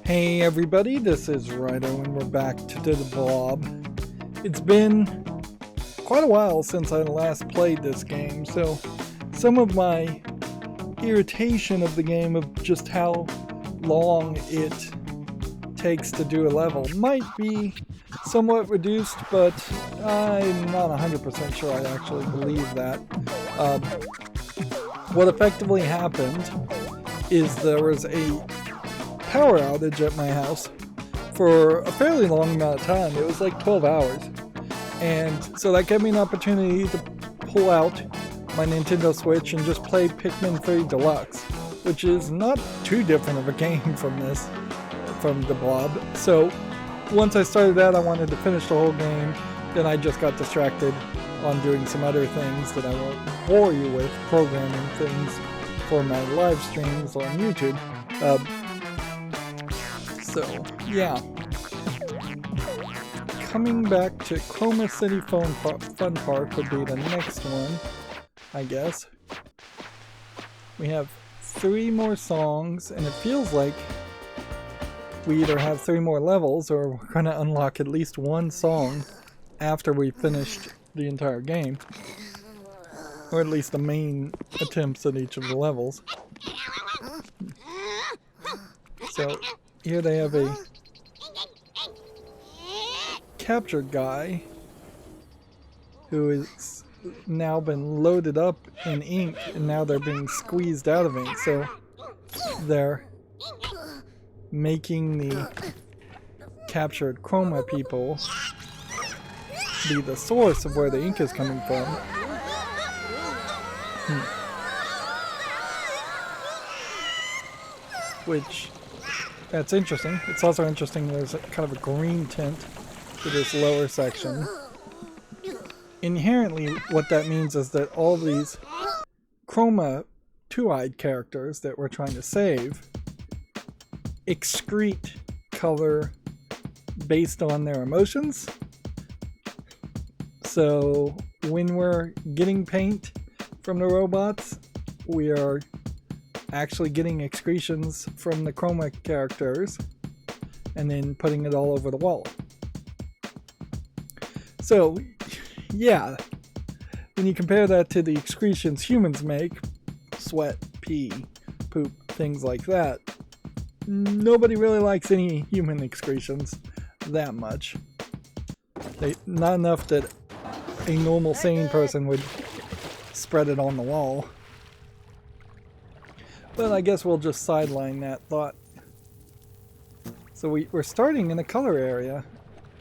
Hey everybody, this is Rydo and we're back to the Blob. It's been quite a while since I last played this game, so some of my irritation of the game of just how long it takes to do a level might be somewhat reduced, but I'm not 100% sure I actually believe that. What effectively happened is there was a power outage at my house for a fairly long amount of time. It was like 12 hours. And so that gave me an opportunity to pull out my Nintendo Switch and just play Pikmin 3 Deluxe, which is not too different of a game from the Blob. So once I started that, I wanted to finish the whole game. Then I just got distracted on doing some other things that I won't bore you with, programming things for my live streams on YouTube. So, yeah. Coming back to Chroma City Fun Park would be the next one, I guess. We have 3 more songs, and it feels like we either have 3 more levels, or we're going to unlock at least one song after we finished the entire game. Or at least the main attempts at each of the levels. So, here they have a captured guy who is now been loaded up in ink, and now they're being squeezed out of ink. So they're making the captured Chroma people be the source of where the ink is coming from. Which, that's interesting. It's also interesting there's kind of a green tint to this lower section. Inherently, what that means is that all these Chroma two-eyed characters that we're trying to save excrete color based on their emotions. So when we're getting paint from the robots, we are actually getting excretions from the Chroma characters and then putting it all over the wall. So, yeah, when you compare that to the excretions humans make, sweat, pee, poop, things like that, nobody really likes any human excretions that much. Not enough that a normal sane person would spread it on the wall. But I guess we'll just sideline that thought. So we're starting in a color area,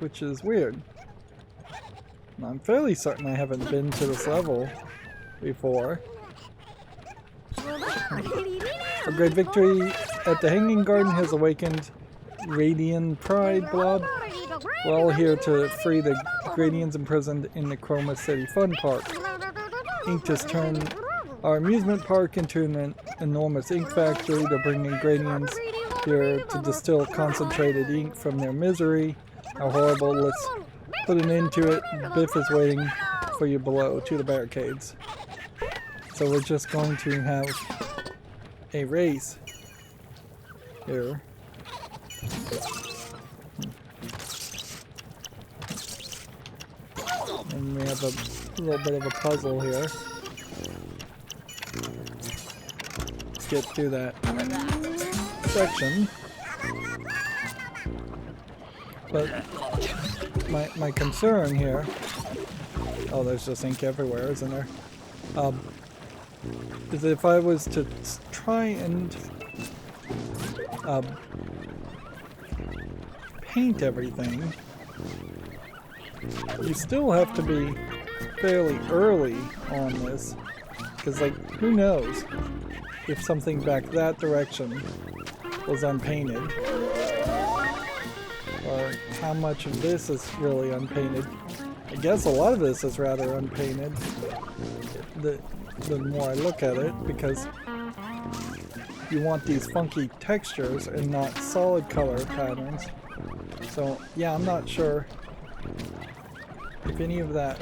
which is weird. I'm fairly certain I haven't been to this level before. A great victory at the Hanging Garden has awakened Radian pride, Blob. We're all here to free the Gradians imprisoned in the Chroma City Fun Park. Ink has turned our amusement park into an enormous ink factory. They're bringing Gradians here to distill concentrated ink from their misery. How horrible. Let's put an end to it. Biff is waiting for you below to the barricades. So we're just going to have a race here. And we have a little bit of a puzzle here. Let's get through that section. But my concern here... Oh, there's just ink everywhere, isn't there? Is that if I was to try and paint everything, you still have to be fairly early on this, because, like, who knows if something back that direction was unpainted, or how much of this is really unpainted. I guess a lot of this is rather unpainted, the more I look at it, because you want these funky textures and not solid color patterns. So, yeah, I'm not sure if any of that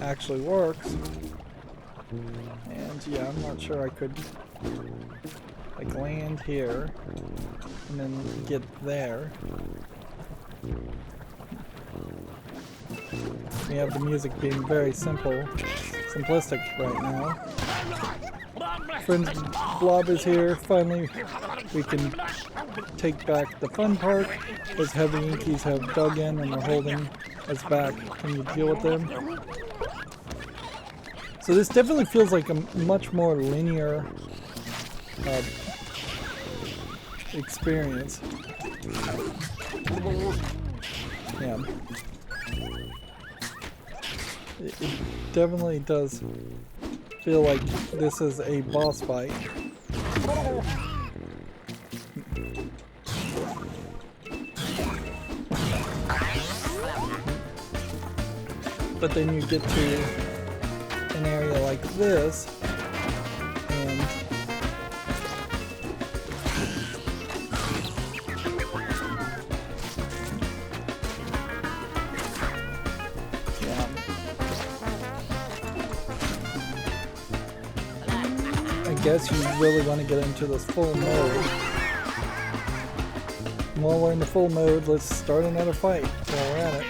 actually works. And yeah, I'm not sure I could like land here, and then get there. We have the music being very simplistic right now. Friends, Blob is here. Finally, we can take back the fun part. Those heavy Inkies have dug in and are holding us back. Can you deal with them? So this definitely feels like a much more linear experience. Yeah. It definitely does feel like this is a boss fight. But then you get to an area like this, and yeah, I guess you really want to get into this full mode. And while we're in the full mode, let's start another fight while we're at it.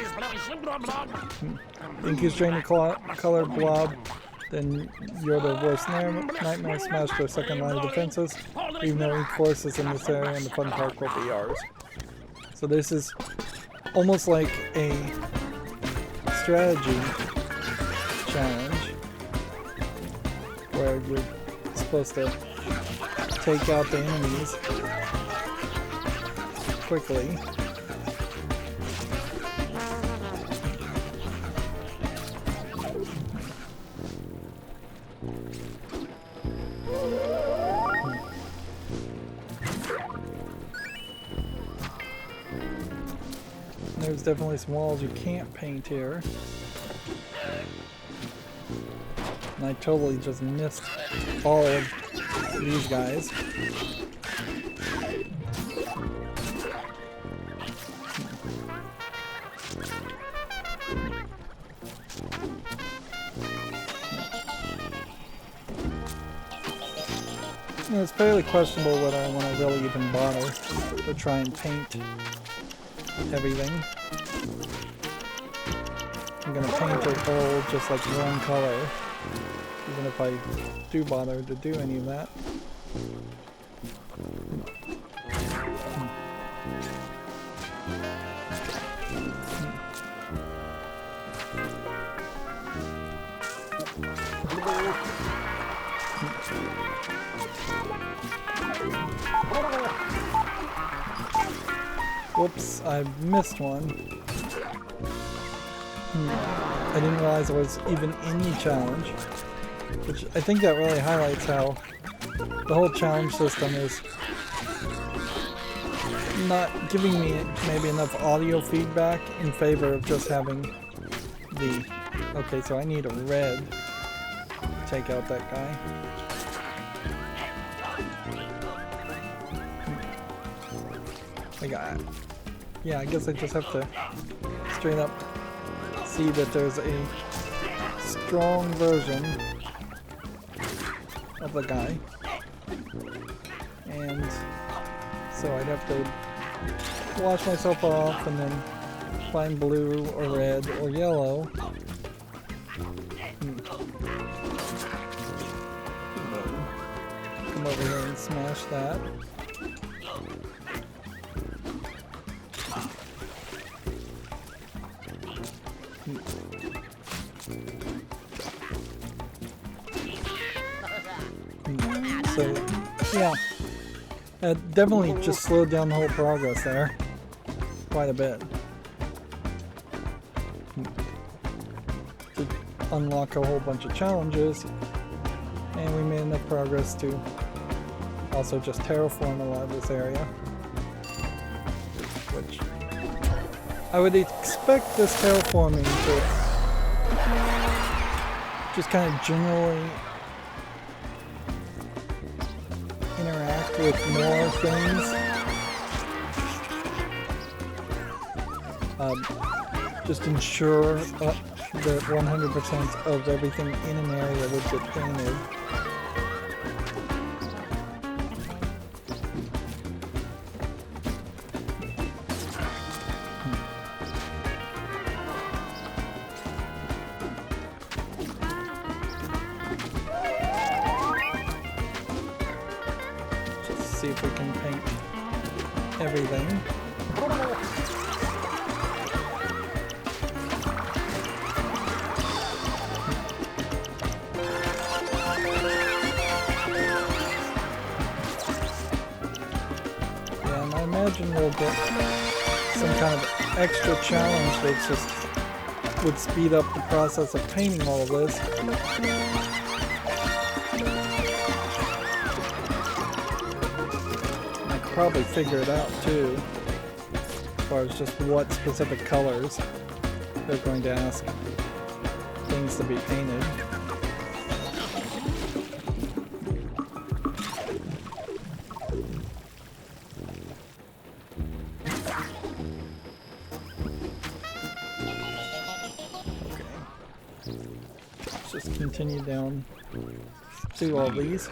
Inky's trying to color Blob, then you're the worst nightmare, smash their second line of defenses. Even though Ink Force is in this area and the fun park will be ours. So this is almost like a strategy challenge where you're supposed to take out the enemies quickly. There's definitely some walls you can't paint here. And I totally just missed all of these guys. And it's fairly questionable whether I want to really even bother to try and paint everything. I'm gonna paint it all just like one color, even if I do bother to do any of that. Whoops, I missed one. I didn't realize there was even any challenge, which I think that really highlights how the whole challenge system is not giving me maybe enough audio feedback in favor of just having the... Okay, so I need a red to take out that guy. Yeah, I guess I just have to straight up see that there's a strong version of the guy, and so I'd have to wash myself off and then find blue or red or yellow. Come over here and smash that. So, yeah, definitely just slowed down the whole progress there quite a bit to unlock a whole bunch of challenges, and we made enough progress to also just terraform a lot of this area, which I would expect this terraforming to just kind of generally interact with more things. Just ensure that 100% of everything in an area would get painted. see if we can paint everything. Yeah, and I imagine we'll get some kind of extra challenge that just would speed up the process of painting all of this. I could probably figure it out too, as far as just what specific colors they're going to ask things to be painted. Continue down through all these.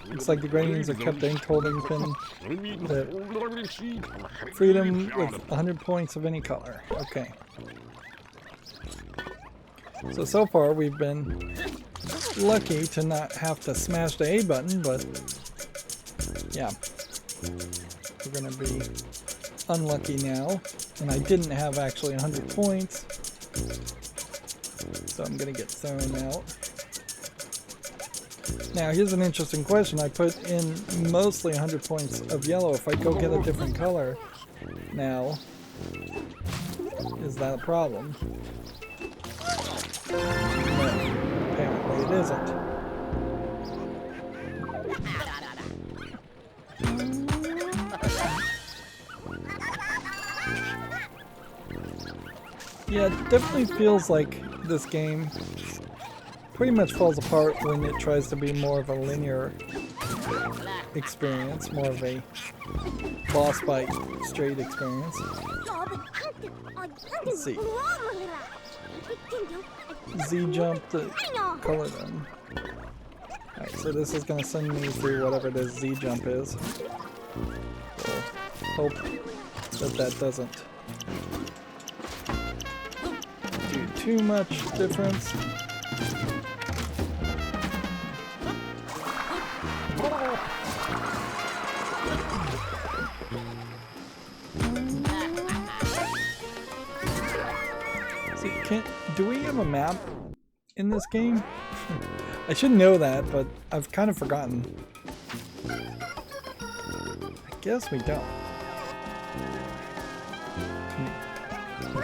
Looks like the gradients are kept ink holding pin. The freedom with 100 points of any color. Okay. So far we've been lucky to not have to smash the A button, but yeah. We're gonna be unlucky now. And I didn't have actually 100 points. So I'm gonna get thrown out. Now here's an interesting question. I put in mostly 100 points of yellow. If I go get a different color now, is that a problem? No, apparently it isn't. Yeah, it definitely feels like this game pretty much falls apart when it tries to be more of a linear experience, more of a boss fight straight experience. Let's see. Z jump to color them. Alright, so this is going to send me through whatever this Z jump is. So hope that that doesn't do too much difference. Do we have a map in this game? I should know that, but I've kind of forgotten. I guess we don't. We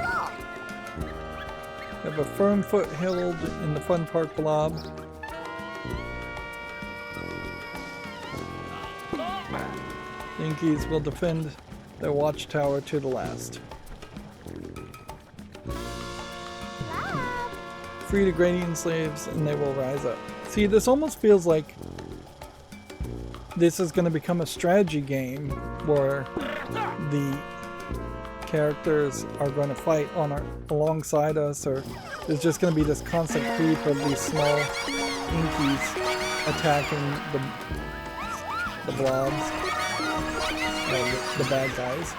have a firm foothold in the fun park Blob. The Inkies will defend their watchtower to the last. Free the gradient slaves and they will rise up. See, this almost feels like this is going to become a strategy game where the characters are going to fight alongside us, or there's just going to be this constant creep of these small Inkies attacking the blobs, the bad guys.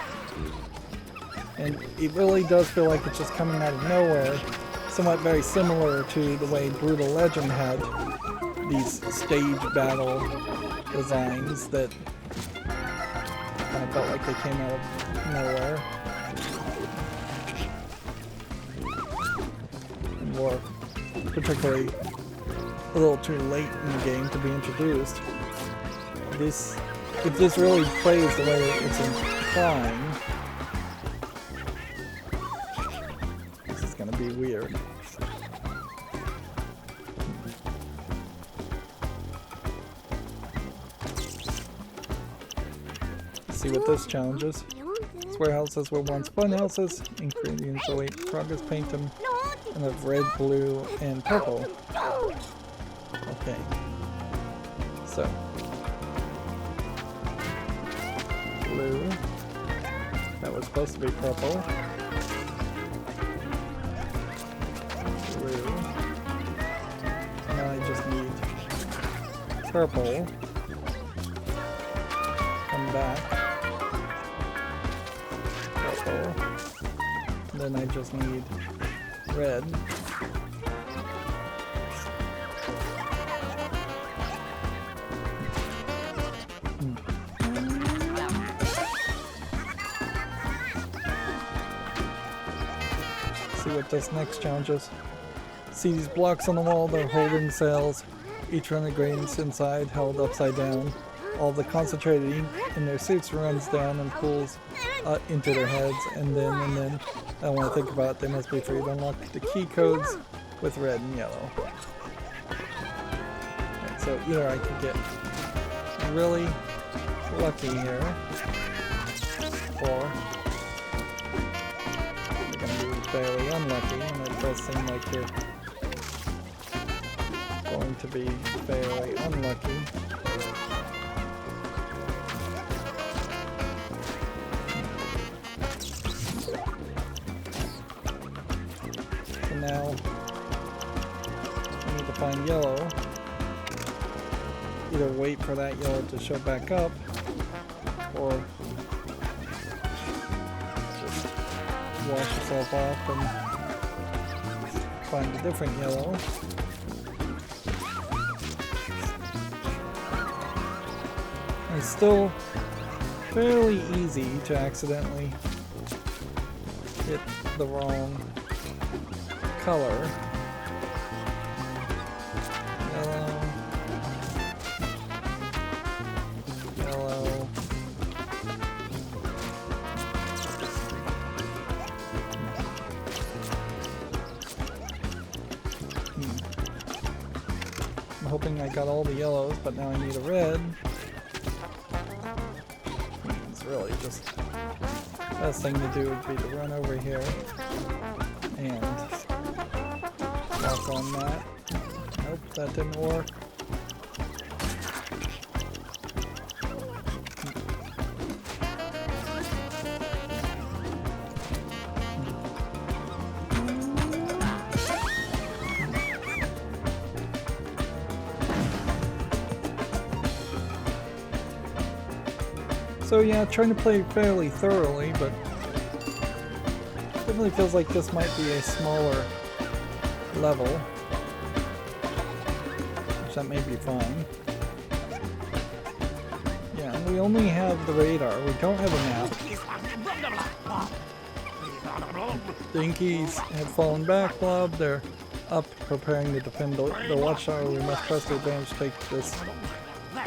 And it really does feel like it's just coming out of nowhere. Somewhat very similar to the way Brutal Legend had these stage battle designs that kind of felt like they came out of nowhere. And were particularly a little too late in the game to be introduced. If this really plays the way it's implying, be weird. Let's see what this challenges. These warehouses were once fun houses. Ingredients await progress, paint them in of red, blue, and purple. Okay. So. Blue. That was supposed to be purple. Purple. Come back. Purple. And then I just need red. what this next challenge is. See these blocks on the wall? They're holding cells. Each one of the gradients inside held upside down. All the concentrated ink in their suits runs down and pulls into their heads, and then I want to think about it, they must be free to unlock the key codes with red and yellow. Right, so either I could get really lucky here, or I'm going to be fairly unlucky, and it does seem like you're going to be fairly unlucky. So now I need to find yellow. Either wait for that yellow to show back up, or just wash yourself off and find a different yellow. It's still fairly easy to accidentally hit the wrong color. Yellow. Yellow. I'm hoping I got all the yellows, but now I need a red. Really just best thing to do would be to run over here and walk on that. Nope, that didn't work. So yeah, trying to play fairly thoroughly, but definitely feels like this might be a smaller level, which that may be fine. Yeah, and we only have the radar, we don't have a map. The Inkies have fallen back, Blob, they're up preparing to defend the watchtower. We must press the advantage to take this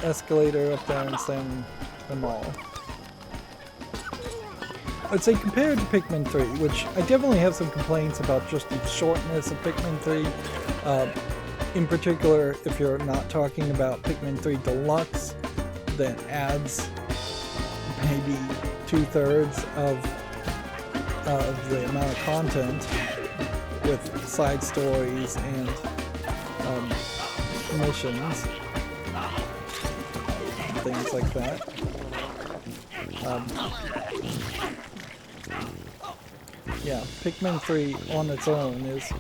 escalator up there and send them all. I'd say compared to Pikmin 3, which I definitely have some complaints about just the shortness of Pikmin 3. In particular, if you're not talking about Pikmin 3 Deluxe, that adds maybe 2/3 of the amount of content with side stories and missions, things like that. Yeah, Pikmin 3 on its own is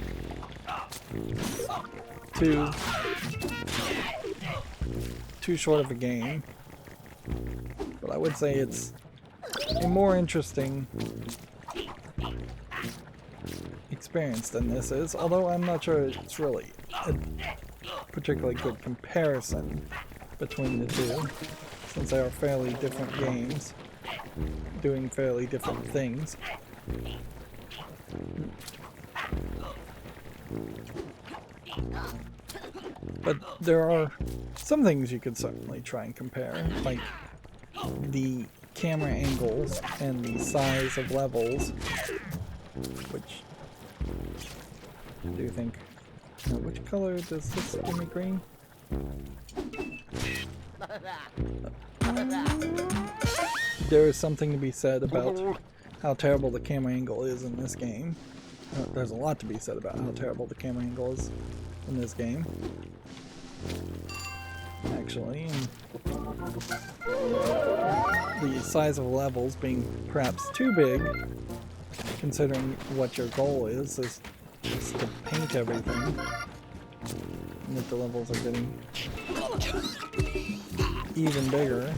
too short of a game, but I would say it's a more interesting experience than this is, although I'm not sure it's really a particularly good comparison between the two, since they are fairly different games doing fairly different things. But there are some things you could certainly try and compare, like the camera angles and the size of levels, which I do think... which color does this give me? Green? There is something to be said about how terrible the camera angle is in this game. There's a lot to be said about how terrible the camera angle is in this game, actually. And the size of levels being perhaps too big, considering what your goal is just to paint everything. And that the levels are getting even bigger.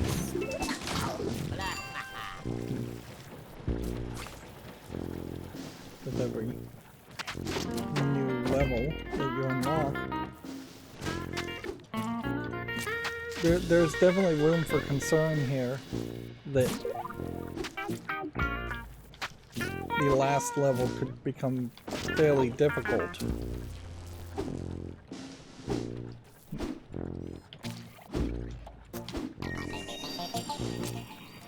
With every new level that you unlock. There's definitely room for concern here that the last level could become fairly difficult.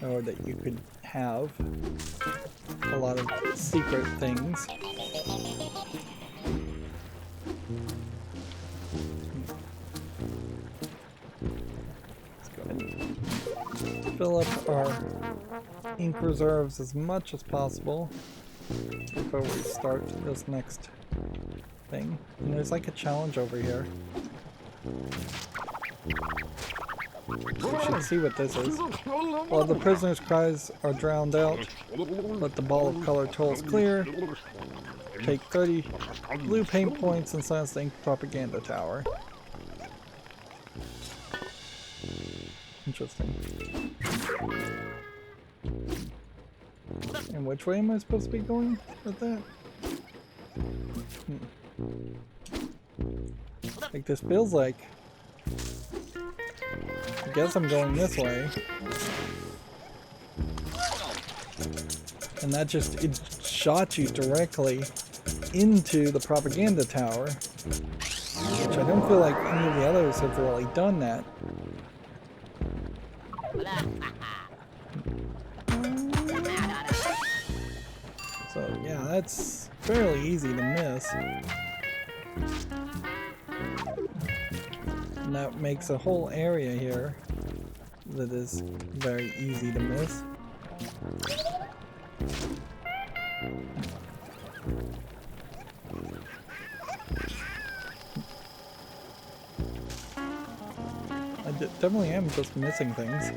Or that you could have a lot of secret things. Let's go ahead and fill up our ink reserves as much as possible before we start this next thing. And there's like a challenge over here. So we should see what this is. While the prisoner's cries are drowned out, let the ball of color tolls clear. Take 30 blue paint points and silence the ink propaganda tower. Interesting. And which way am I supposed to be going with that? Like this feels like... I guess I'm going this way. And that just, it shot you directly into the propaganda tower. Which I don't feel like any of the others have really done that. So yeah, that's fairly easy to miss. And that makes a whole area here that is very easy to miss. I definitely am just missing things.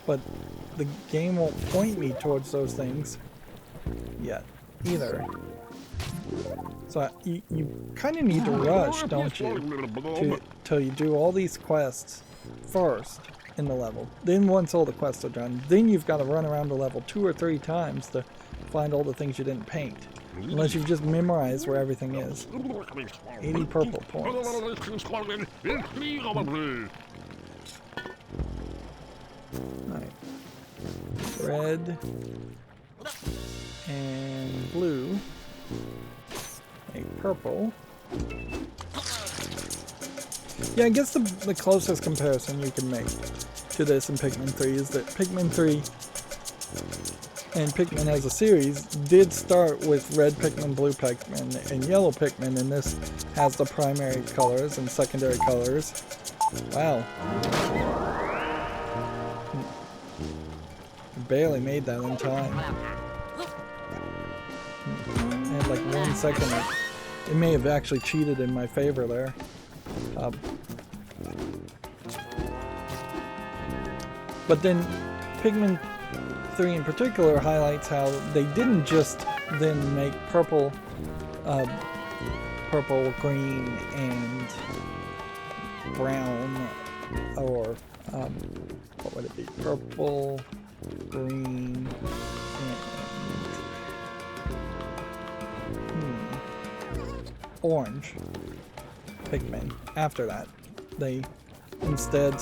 But the game won't point me towards those things yet either. So you kind of need to rush, don't you? Till you do all these quests first in the level. Then once all the quests are done, then you've got to run around the level 2 or 3 times to find all the things you didn't paint. Unless you've just memorized where everything is. 80 purple points. Alright. Red and blue. A purple. Yeah, I guess the closest comparison you can make to this in Pikmin 3 is that Pikmin 3 and Pikmin as a series did start with red Pikmin, blue Pikmin, and yellow Pikmin, and this has the primary colors and secondary colors. Wow. Barely made that in time. I had like 1 second. It may have actually cheated in my favor there. But then Pikmin 3 in particular highlights how they didn't just then make purple, green, and brown, or what would it be? Purple, green, and orange Pikmin. After that, they instead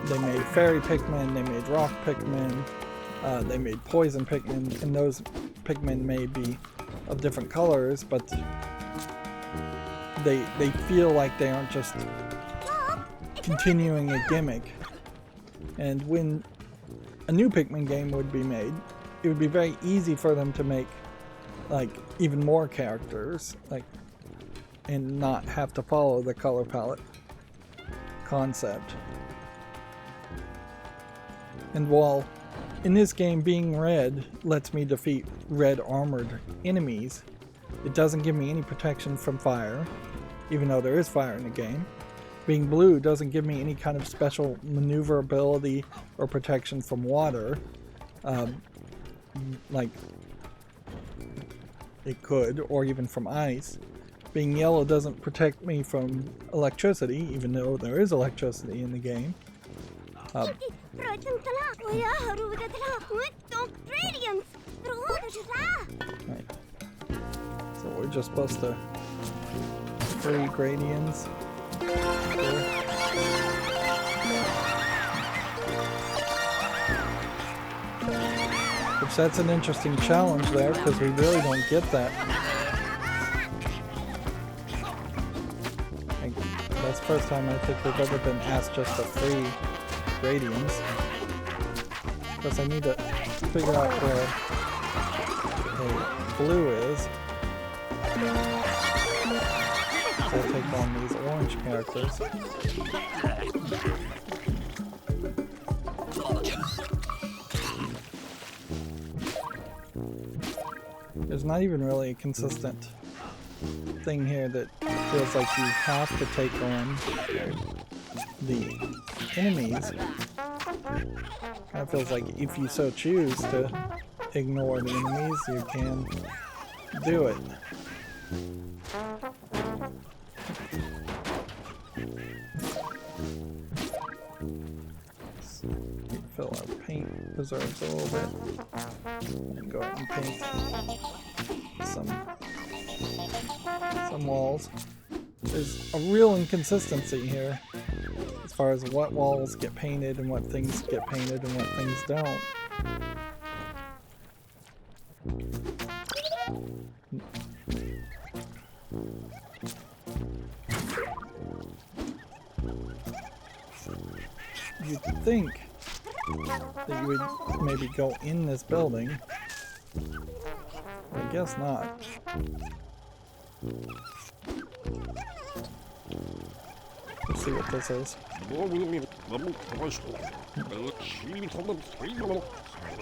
they made fairy Pikmin, they made rock Pikmin, they made poison Pikmin, and those Pikmin may be of different colors, but they feel like they aren't just continuing a gimmick. And when a new Pikmin game would be made, it would be very easy for them to make like even more characters, like, and not have to follow the color palette concept. And while in this game being red lets me defeat red armored enemies, it doesn't give me any protection from fire, even though there is fire in the game. Being blue doesn't give me any kind of special maneuverability or protection from water, like it could, or even from ice. Being yellow doesn't protect me from electricity, even though there is electricity in the game. Right. So we're just supposed to free gradients. Which So that's an interesting challenge there, because we really don't get that. That's the first time I think we've ever been asked just for free gradients. Because I need to figure out where a blue is. So I'll take on these orange characters. There's not even really a consistent thing here that feels like you have to take on the enemies. Kind of feels like if you so choose to ignore the enemies, you can do it. Fill our paint reserves a little bit. And go ahead and paint some walls. There's a real inconsistency here as far as what walls get painted and what things get painted and what things don't. You'd think that you would maybe go in this building. I guess not. Let's see what this is.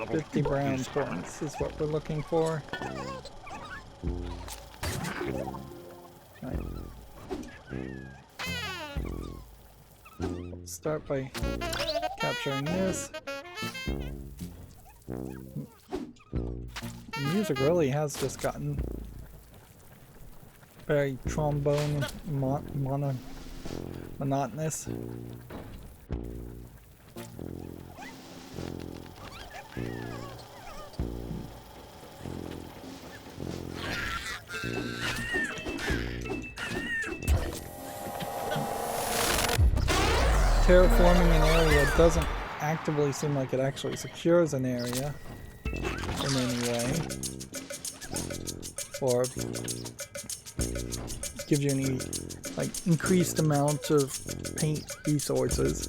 50 brown points is what we're looking for. Right. Start by capturing this. The music really has just gotten very trombone monotonous. Terraforming an area doesn't actively seem like it actually secures an area in any way, or gives you any like increased amount of paint resources,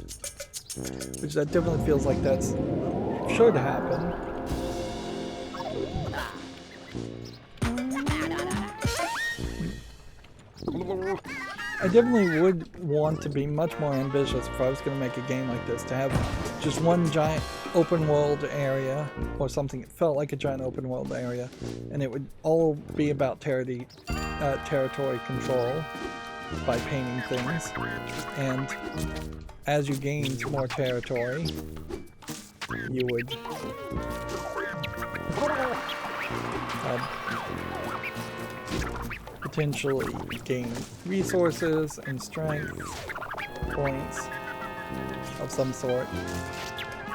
which that definitely feels like that's sure to happen. I definitely would want to be much more ambitious if I was going to make a game like this, to have just one giant open world area, or something that felt like a giant open world area, and it would all be about territory control by painting things, and as you gained more territory, you would potentially gain resources and strength points of some sort,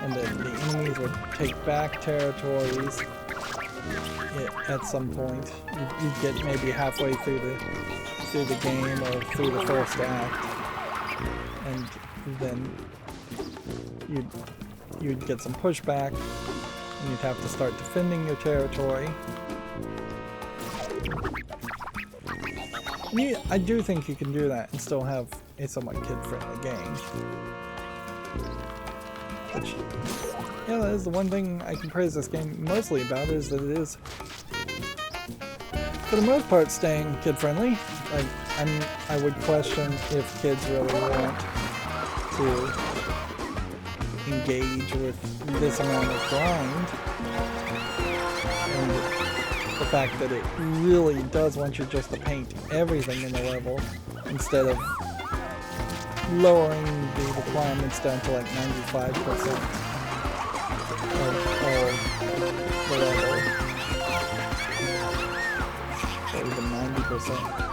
and then the enemies would take back territories at some point. You'd get maybe halfway through the game or through the first act, and then you'd get some pushback, and you'd have to start defending your territory. I do think you can do that and still have a somewhat kid-friendly game. Which, yeah, that is the one thing I can praise this game mostly about, is that it is, for the most part, staying kid-friendly. Like, I would question if kids really want to engage with this amount of grind. And the fact that it really does want you just to paint everything in the level instead of lowering the requirements down to like 95% of the level, or even 90%.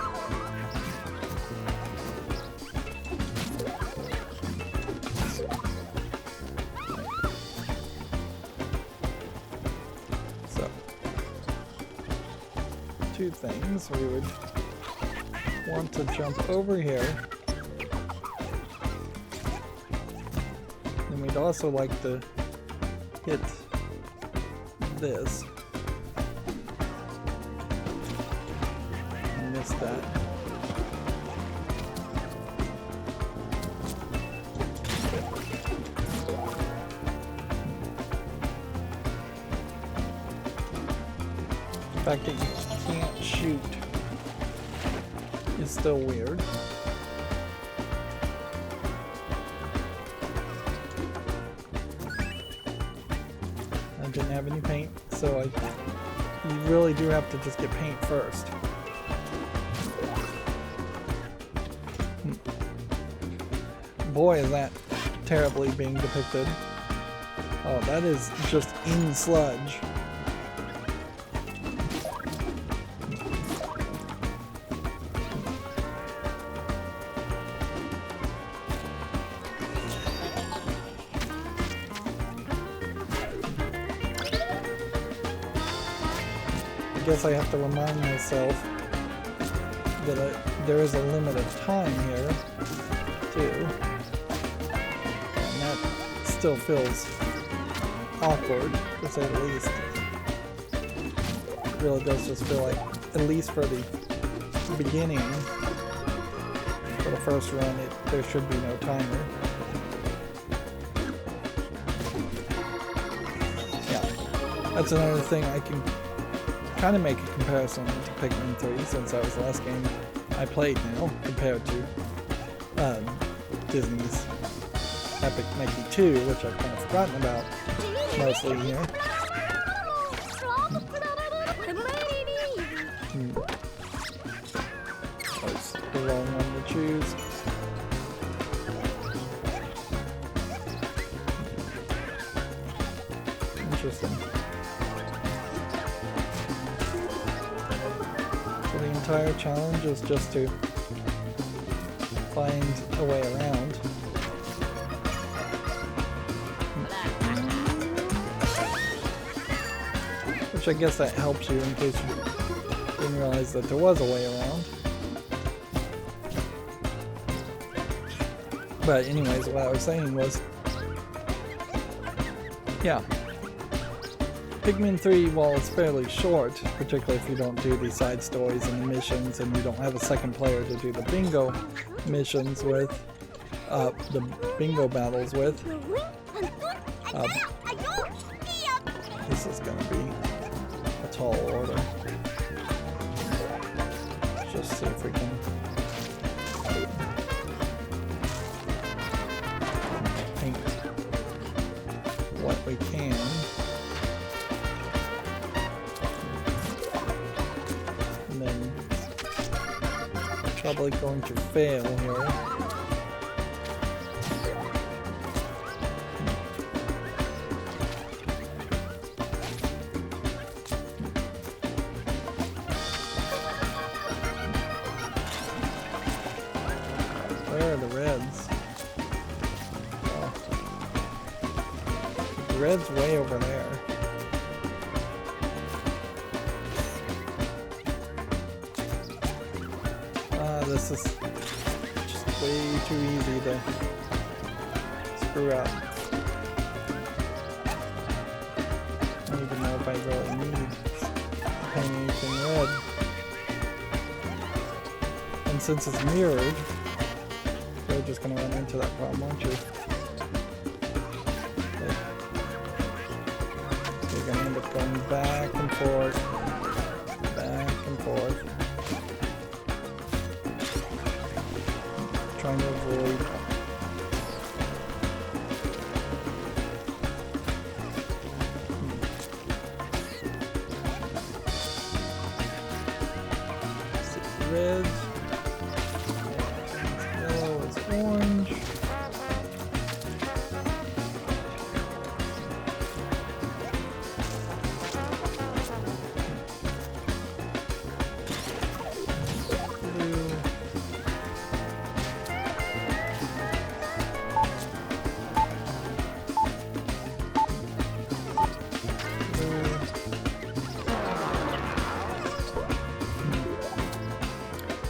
Two things. We would want to jump over here, and we'd also like to hit this. I missed that. The fact that you can't shoot is still weird. I didn't have any paint, so you really do have to just get paint first. Boy, is that terribly being depicted. Oh, that is just in sludge. I guess I have to remind myself that there is a limit of time here, too. And that still feels awkward, to say the least. It really does just feel like, at least for the beginning, for the first run, there should be no timer. Yeah, that's another thing I can kind of make a comparison to Pikmin 3, since that was the last game I played now, compared to Disney's Epic Mickey 2, which I've kind of forgotten about mostly here. That's the wrong one to choose. Interesting. So the entire challenge is just to find a way around. Which I guess that helps you in case you didn't realize that there was a way around. But anyways, what I was saying was, yeah, Pikmin 3, while it's fairly short, particularly if you don't do the side stories and the missions and you don't have a second player to do the bingo missions with, the bingo battles with, this is going to be a tall order. Let's just see if we can paint what we can. And then probably going to fail here. Where are the reds? Oh. The red's way over there. This is just way too easy to screw up. I don't even know if I really need to paint anything red. And since it's mirrored, you're just going to run into that problem, aren't you? You're going to end up going back and forth, back and forth. Trying to avoid red. Yellow is orange.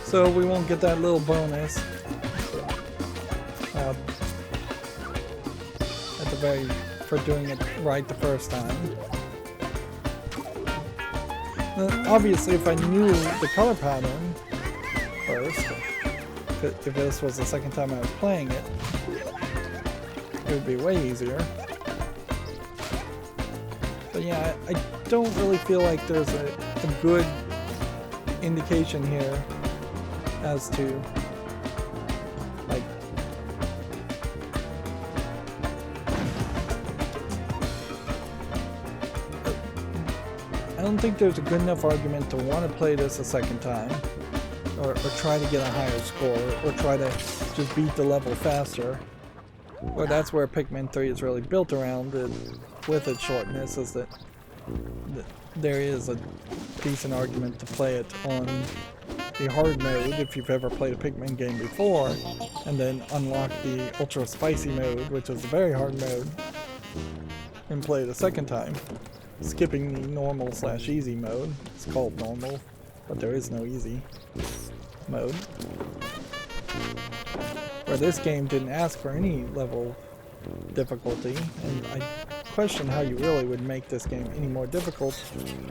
So we won't get that little bonus at the for doing it right the first time. Obviously, if I knew the color pattern first, if this was the second time I was playing it, it would be way easier. But yeah, I don't really feel like there's a good indication here as to, like, I don't think there's a good enough argument to want to play this a second time, or try to get a higher score, or try to just beat the level faster. Well, that's where Pikmin 3 is really built around, with its shortness, is that there is a decent argument to play it on the hard mode if you've ever played a Pikmin game before, and then unlock the ultra spicy mode, which is the very hard mode, and play it a second time, skipping the normal / easy mode. It's called normal, but there is no easy mode. Where this game didn't ask for any level of difficulty, and I question how you really would make this game any more difficult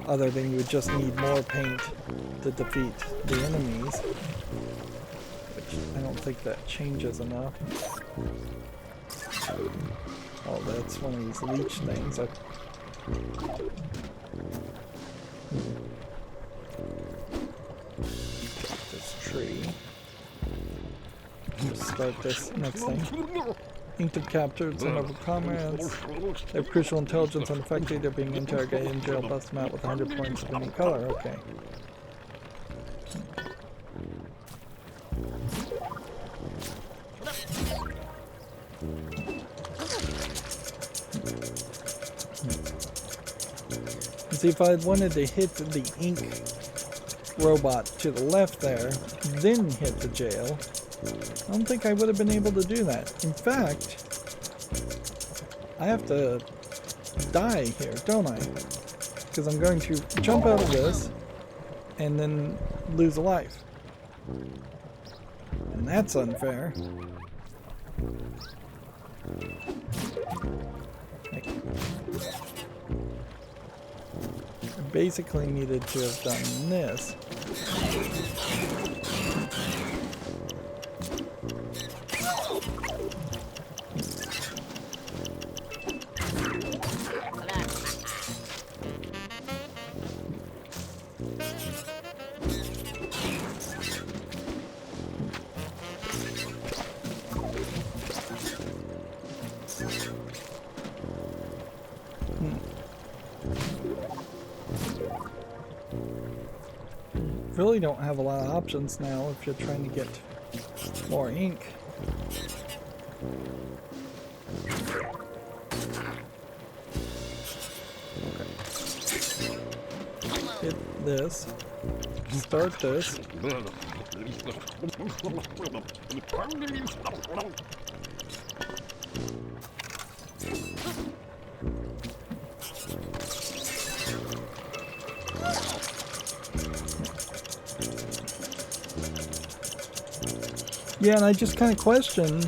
other than you would just need more paint to defeat the enemies, which I don't think that changes enough. Oh, that's one of these leech things. This tree. Just start this next thing. Inky captured some of her comrades. They have crucial intelligence unaffected. They're being interrogated in jail. Bust them out with 100 points of any color. Okay. See, if I wanted to hit the ink robot to the left there, then hit the jail, I don't think I would have been able to do that. In fact, I have to die here, don't I? Because I'm going to jump out of this and then lose a life. And that's unfair. I basically needed to have done this. Really don't have a lot of options now if you're trying to get more ink. Okay. Hit this. Start this. Yeah, and I just kind of question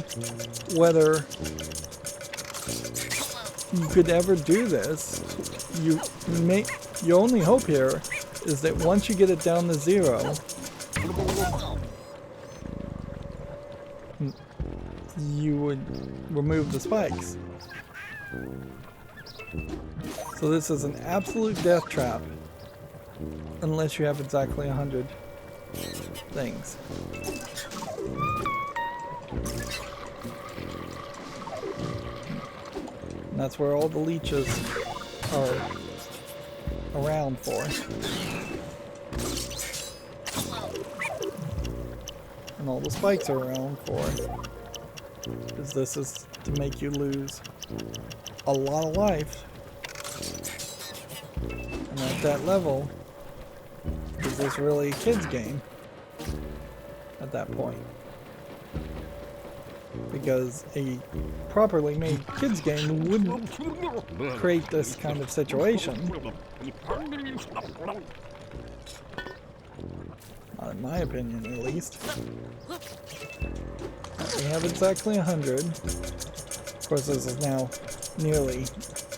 whether you could ever do this. Your only hope here is that once you get it down to 0, you would remove the spikes. So this is an absolute death trap unless you have exactly 100 things. And that's where all the leeches are around for. And all the spikes are around for. Because this is to make you lose a lot of life. And at that level, is this really a kid's game? At that point. Because a properly made kids game wouldn't create this kind of situation. Not in my opinion, at least. We have exactly 100. Of course, this is now nearly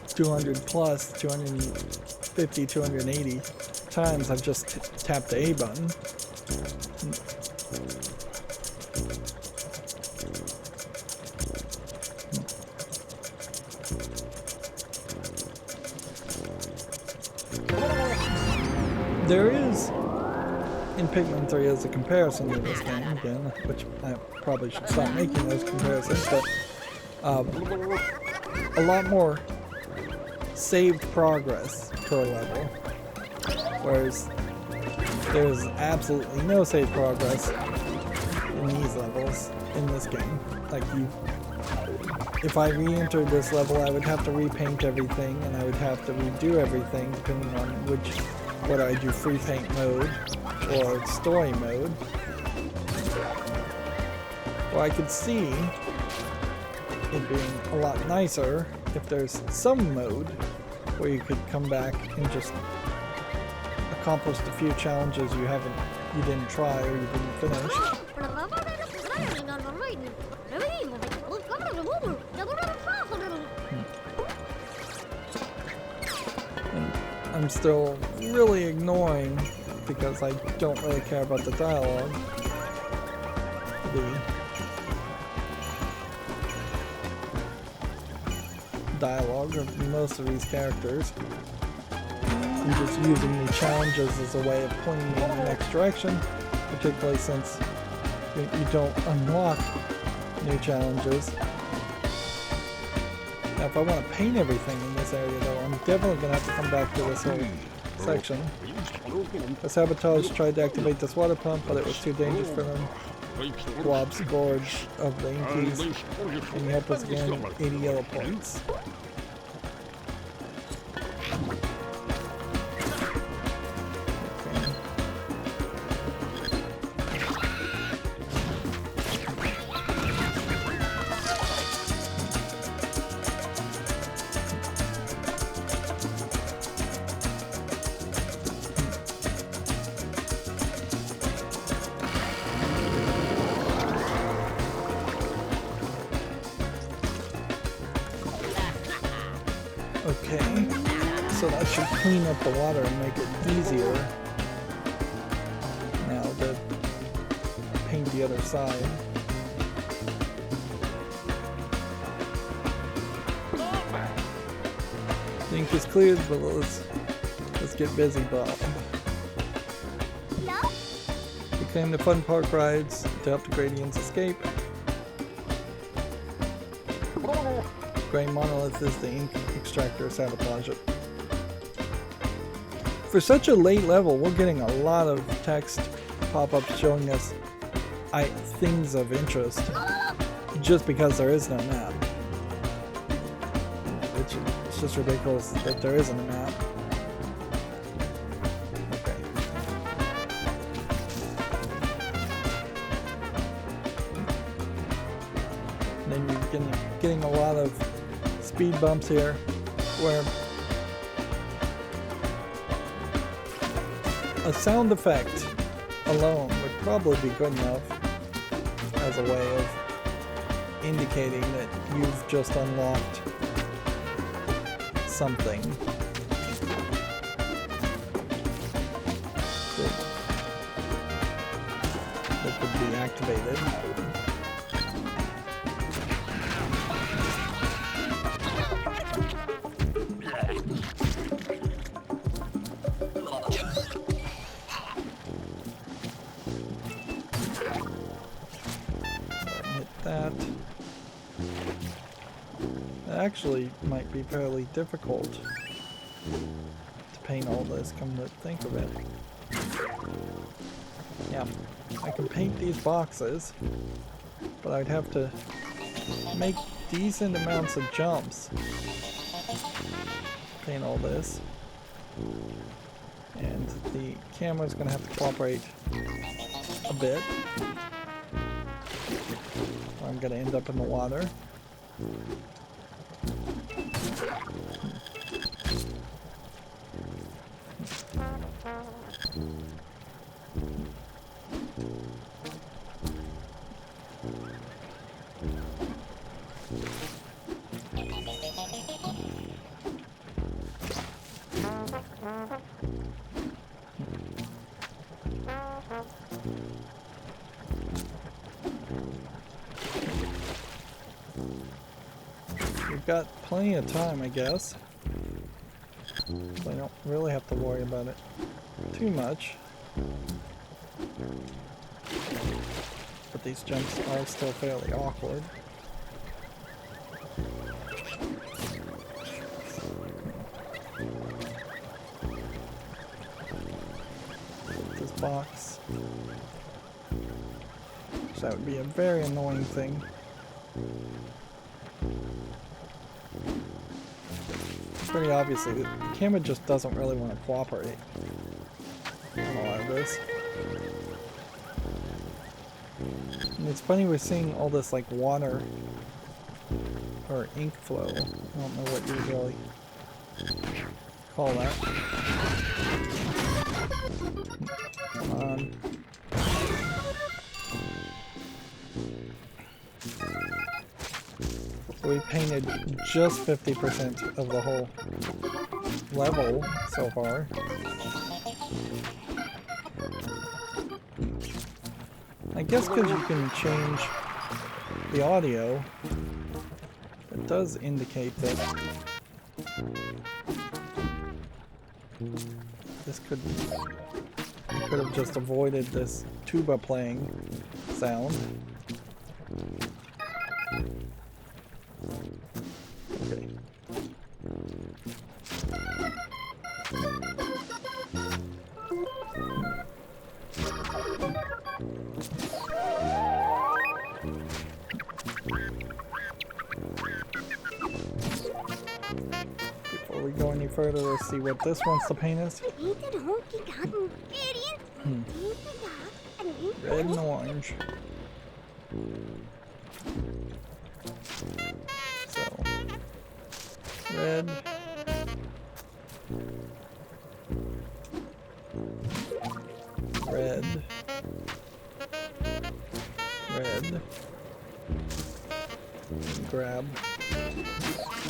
200 plus, 250, 280. times I've just tapped the A button. There is, in Pikmin 3 as a comparison to this game again, which I probably should stop making those comparisons, but a lot more saved progress per level, whereas there's absolutely no saved progress in these levels in this game. Like, if I re-entered this level, I would have to repaint everything, and I would have to redo everything depending on whether I do free paint mode or story mode. Well, I could see it being a lot nicer if there's some mode where you could come back and just accomplish the few challenges you didn't try or you didn't finish. And I'm still really ignoring, because I don't really care about the dialogue, the dialogue of most of these characters. I'm just using the challenges as a way of pointing me in the next direction, particularly since you don't unlock new challenges. Now, if I want to paint everything in this area, though, I'm definitely going to have to come back to this whole section. The Sabotage tried to activate this water pump, but it was too dangerous for them. Blob's Gorge of the Inkies, and you help us again, 80 yellow points. Okay, so that should clean up the water and make it easier now to paint the other side. The ink is cleared, but let's get busy, Blob. Reclaim the fun park rides to help the Gradients escape. Gray Monolith is the ink extractor. Sabotage it. For such a late level, we're getting a lot of text pop-ups showing us things of interest just because there is no map. It's just ridiculous that there isn't a map. Okay. And then you're getting a lot of speed bumps here, where a sound effect alone would probably be good enough as a way of indicating that you've just unlocked something that could be activated. That actually might be fairly difficult to paint all this, come to think of it. Yeah, I can paint these boxes, but I'd have to make decent amounts of jumps. Paint all this. And the camera's gonna have to cooperate a bit. I'm gonna end up in the water. We've got plenty of time, I guess. So I don't really have to worry about it too much. But these jumps are still fairly awkward. This box. So that would be a very annoying thing. Pretty obviously, the camera just doesn't really want to cooperate on a lot of this. And it's funny we're seeing all this like water or ink flow. I don't know what you would really call that. Come on. So we painted just 50% of the whole level so far. I guess because you can change the audio, it does indicate that this could have just avoided this tuba playing sound. Okay. Before we go any further, let's see what this wants to paint us. Red and orange. So, red. Red. Red. And grab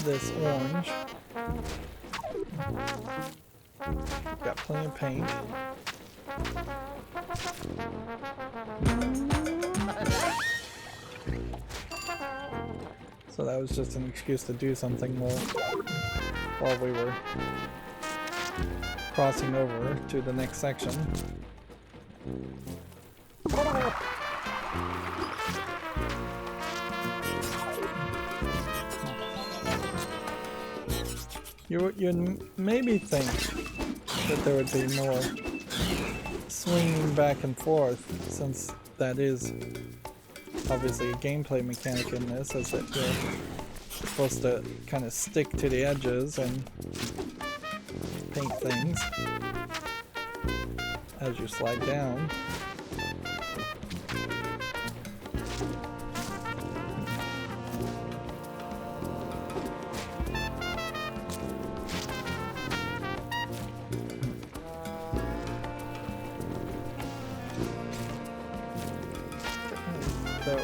this orange. Got plenty of paint. So that was just an excuse to do something while we were crossing over to the next section. You'd maybe think that there would be more swinging back and forth, since that is obviously a gameplay mechanic in this, is that you're supposed to kind of stick to the edges and paint things as you slide down. So it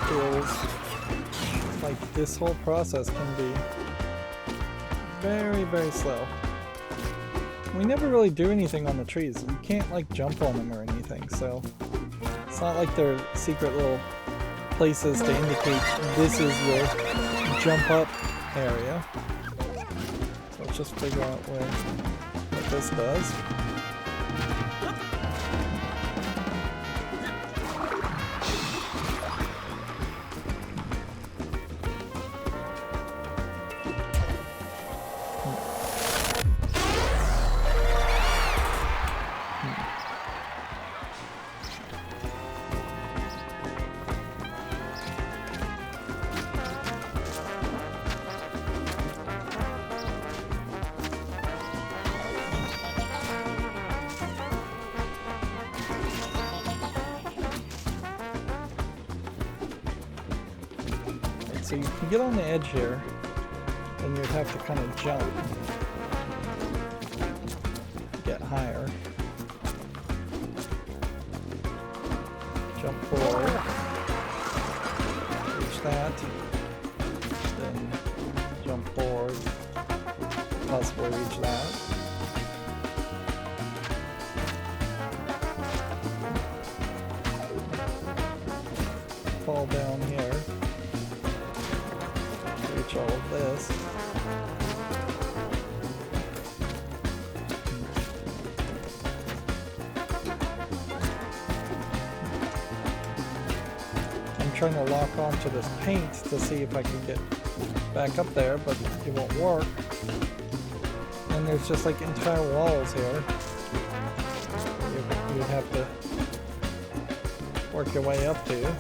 feels like this whole process can be very, very slow. We never really do anything on the trees. You can't like jump on them or anything, so it's not like they're secret little places to indicate this is your jump up area. So let's just figure out what this does. So you can get on the edge here, and you'd have to kind of jump to get higher. Jump forward, reach that, then jump forward, possibly reach that. Fall down here. all of this. I'm trying to lock onto this paint to see if I can get back up there, but it won't work. And there's just like entire walls here. You'd have to work your way up to.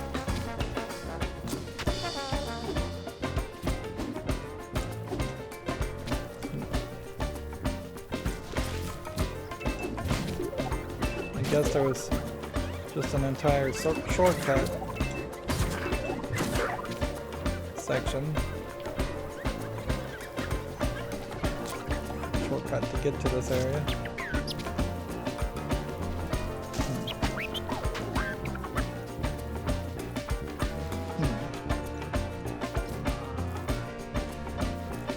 I guess there was just an entire shortcut section. Shortcut to get to this area.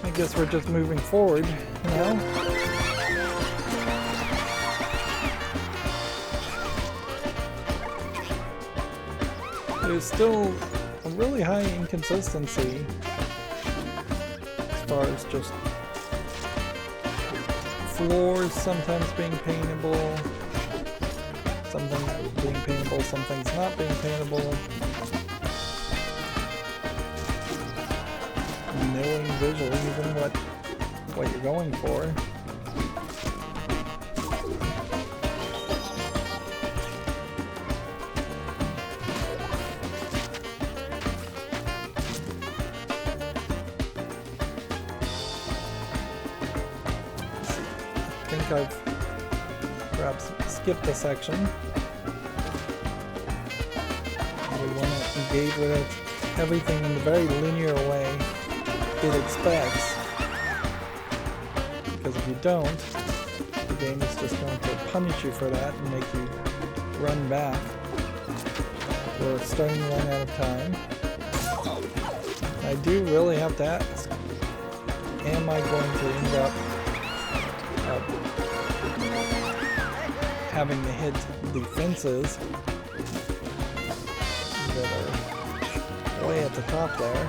I guess we're just moving forward now. There's still a really high inconsistency as far as just floors sometimes being paintable, some things being paintable, some things not being paintable. Knowing visually even what you're going for. I think I've perhaps skipped a section. We want to engage with it, everything in the very linear way it expects, because if you don't, the game is just going to punish you for that and make you run back. We're starting to run out of time. I do really have to ask, am I going to end up having to hit the fences that are way at the top there?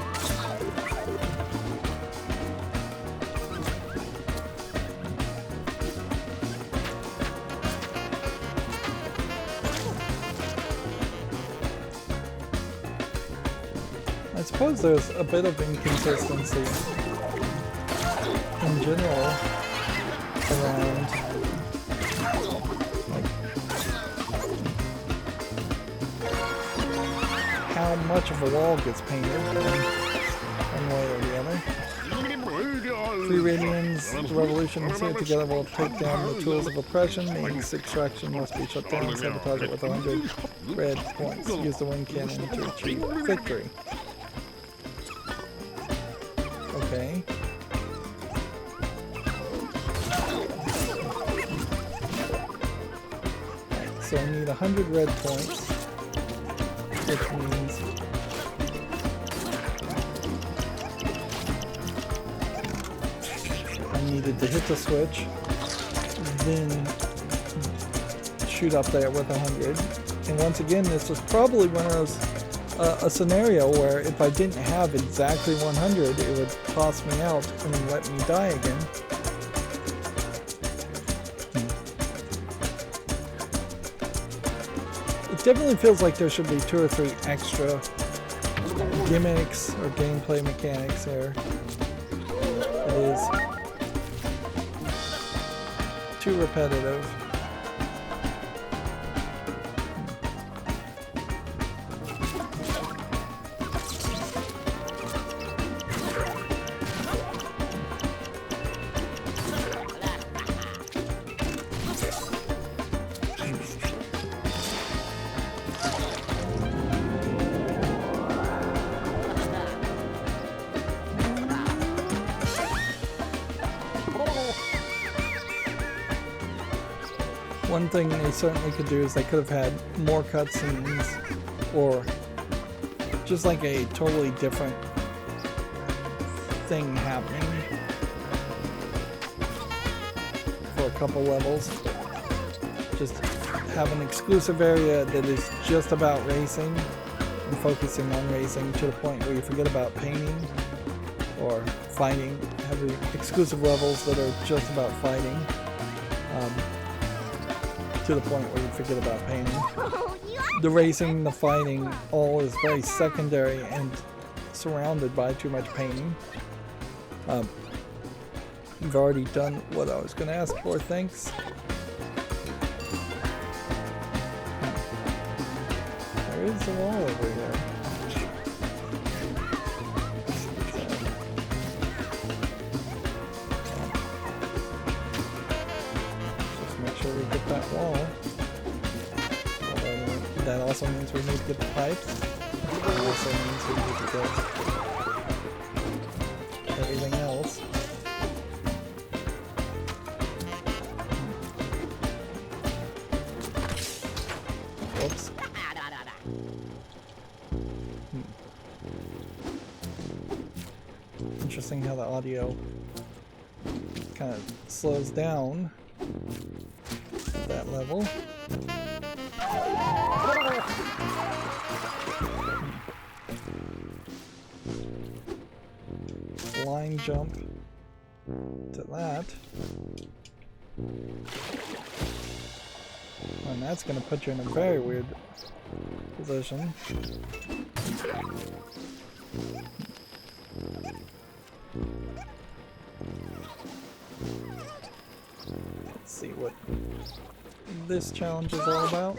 I suppose there's a bit of inconsistency in general around like how much of a wall gets painted one way or the other. 3 Radians, the revolution here together will take down the tools of oppression. Means extraction must be shut down. Sabotage it with 100 red points. Use the wind cannon to achieve victory. Okay. So I need 100 red points, which means I needed to hit the switch, then shoot up there with 100. And once again, this was probably one of those a scenario where if I didn't have exactly 100, it would toss me out and let me die again. It definitely feels like there should be 2 or 3 extra gimmicks or gameplay mechanics here. It is too repetitive. One thing they certainly could do is they could have had more cutscenes, or just like a totally different thing happening for a couple levels. Just have an exclusive area that is just about racing and focusing on racing to the point where you forget about painting or fighting, have exclusive levels that are just about fighting, to the point where you forget about painting. The racing, the fighting, all is very secondary and surrounded by too much painting. I've already done what I was going to ask for, thanks. There is a wall over there. Just make sure we get that wall. That also means we need to get the pipes. That also means we need to get everything else. Whoops. Interesting how the audio kind of slows down at that level. Line jump to that. And that's going to put you in a very weird position. Let's see what this challenge is all about.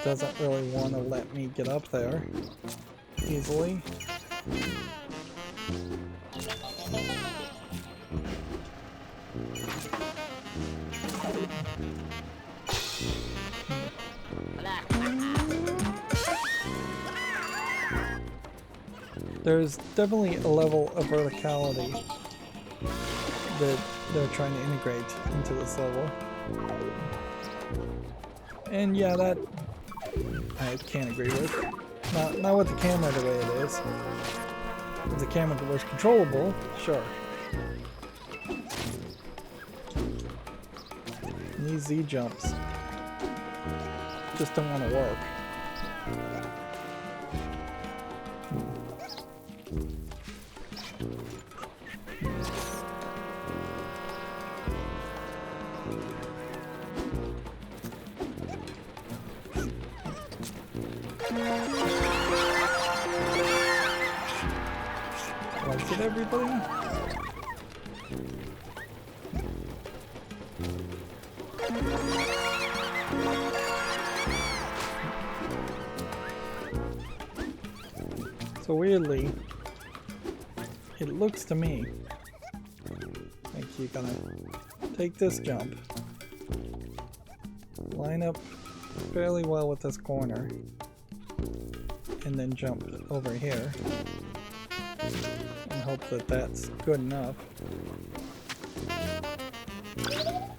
Doesn't really want to let me get up there easily. There's definitely a level of verticality that they're trying to integrate into this level. And yeah, that I can't agree with. Not with the camera the way it is. If the camera was controllable, sure. And these Z jumps just don't want to work. Like it, everybody? So weirdly, it looks to me like you're gonna take this jump, line up fairly well with this corner, and then jump over here and hope that that's good enough. And then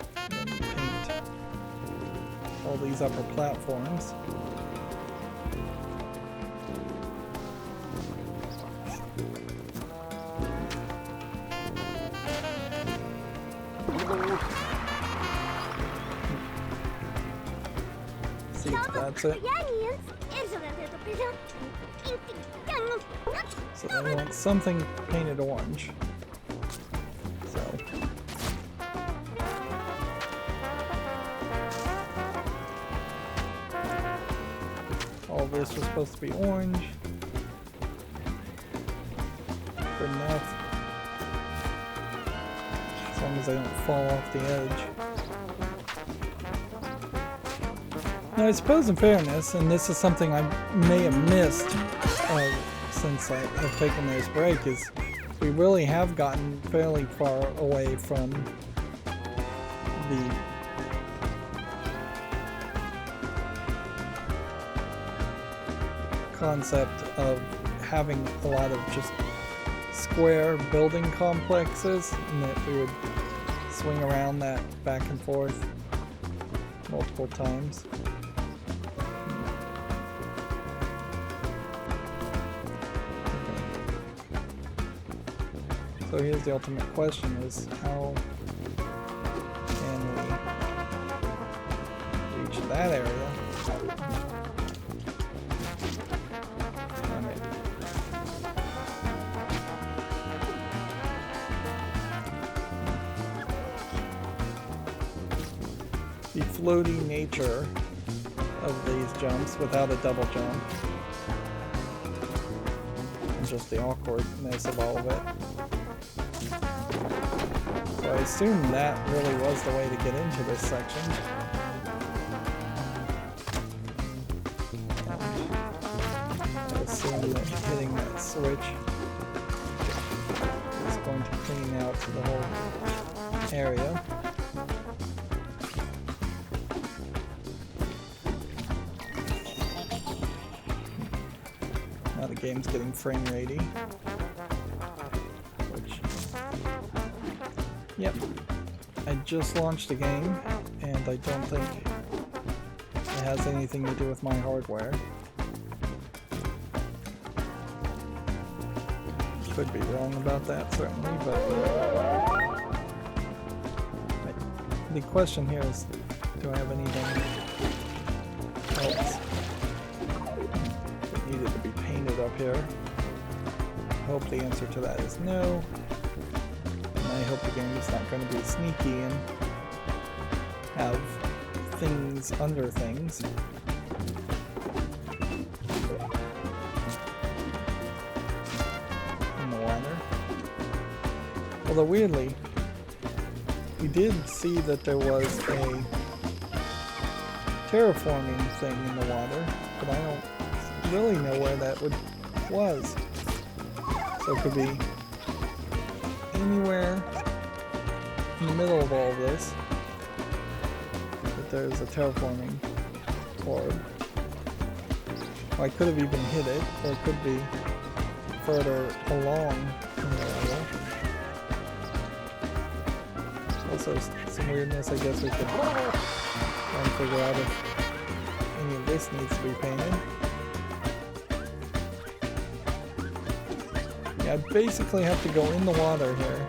paint all these upper platforms. See if that's it. So they want something painted orange. So all of this was supposed to be orange. Good enough. As long as they don't fall off the edge. Now I suppose in fairness, and this is something I may have missed since I've taken this break, is we really have gotten fairly far away from the concept of having a lot of just square building complexes, and that we would swing around that back and forth multiple times. So here's the ultimate question is how can we reach that area? The floaty nature of these jumps without a double jump. And just the awkwardness of all of it. So I assume that really was the way to get into this section. I assume that hitting that switch is going to clean out the whole area. Now the game's getting frame ratey. Yep, I just launched the game, and I don't think it has anything to do with my hardware. Could be wrong about that, certainly, but the question here is, do I have anything else that needed to be painted up here? I hope the answer to that is no. I hope the game is not going to be sneaky and have things under things. In the water. Although weirdly, we did see that there was a terraforming thing in the water, but I don't really know where that was. So it could be anywhere in the middle of all this that there's a terraforming orb. Or I could have even hit it, or it could be further along in the level. Also some weirdness, I guess we could try and figure out if any of this needs to be painted. I basically have to go in the water here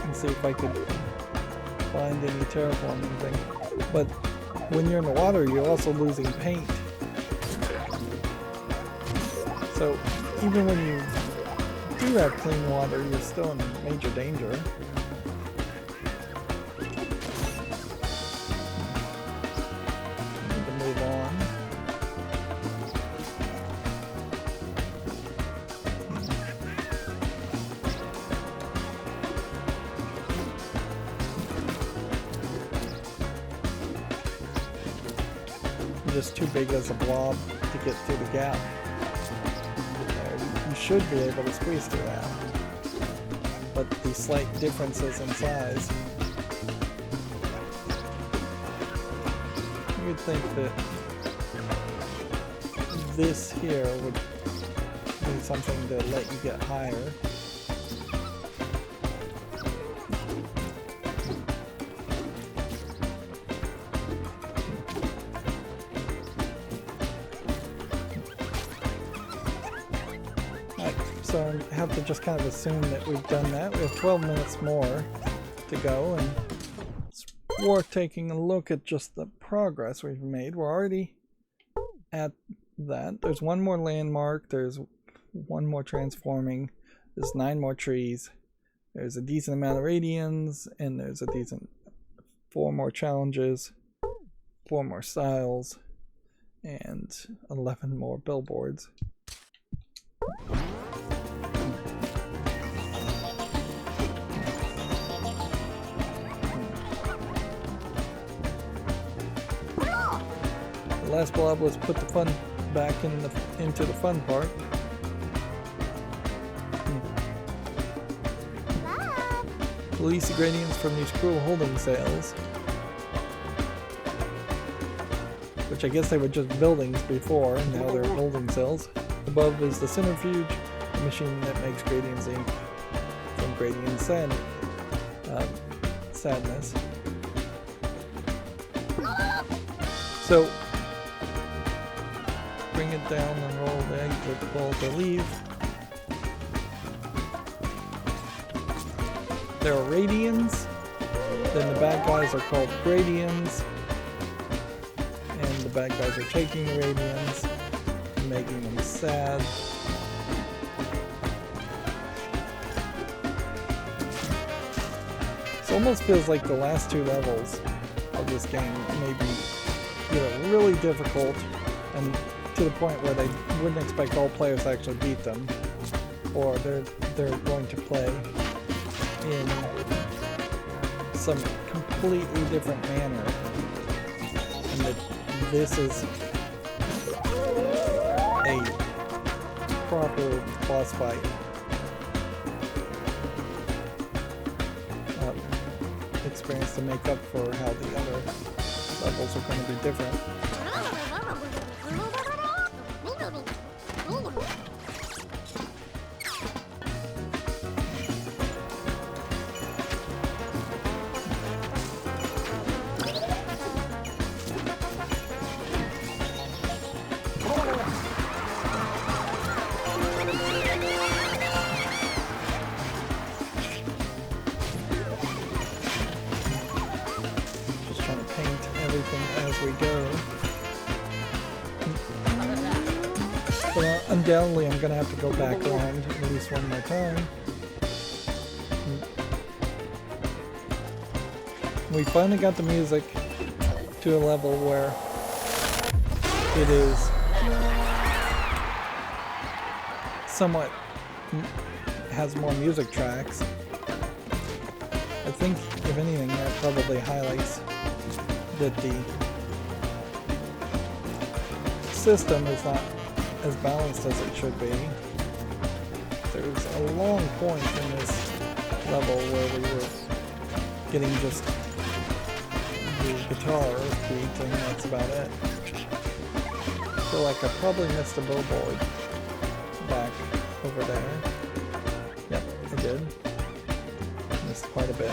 and see if I could find any terraforming thing. But when you're in the water, you're also losing paint. So even when you do have clean water, you're still in major danger. Need to move on. Just too big as a blob to get through the gap. You should be able to squeeze through that. But the slight differences in size. You'd think that this here would be something to let you get higher. So I have to just kind of assume that we've done that. We have 12 minutes more to go, and it's worth taking a look at just the progress we've made. We're already at that. There's one more landmark, there's one more transforming, there's 9 more trees, there's a decent amount of radians, and there's a decent 4 more challenges, 4 more styles, and 11 more billboards. The last blob was put the fun back into the fun part. Release the gradients from these cruel holding cells, which I guess they were just buildings before, and now they're holding cells. Above is the centrifuge, the machine that makes Gradient's ink from Gradient's sadness. So bring it down and roll the exit ball to leave. there are radians, then the bad guys are called gradians, and the bad guys are taking the radians and making them sad. It almost feels like the last two levels of this game may be really difficult, and to the point where they wouldn't expect all players to actually beat them, or they're going to play in some completely different manner, and that this is a proper boss fight. Experience to make up for how the other levels are going to be different. Undoubtedly, I'm going to have to go back around at least one more time. We finally got the music to a level where it is somewhat has more music tracks. I think, if anything, that probably highlights that the system is not as balanced as it should be. There's a long point in this level where we were getting just the guitar beat, and that's about it. I feel like I probably missed a billboard back over there. Yep, I did. Missed quite a bit.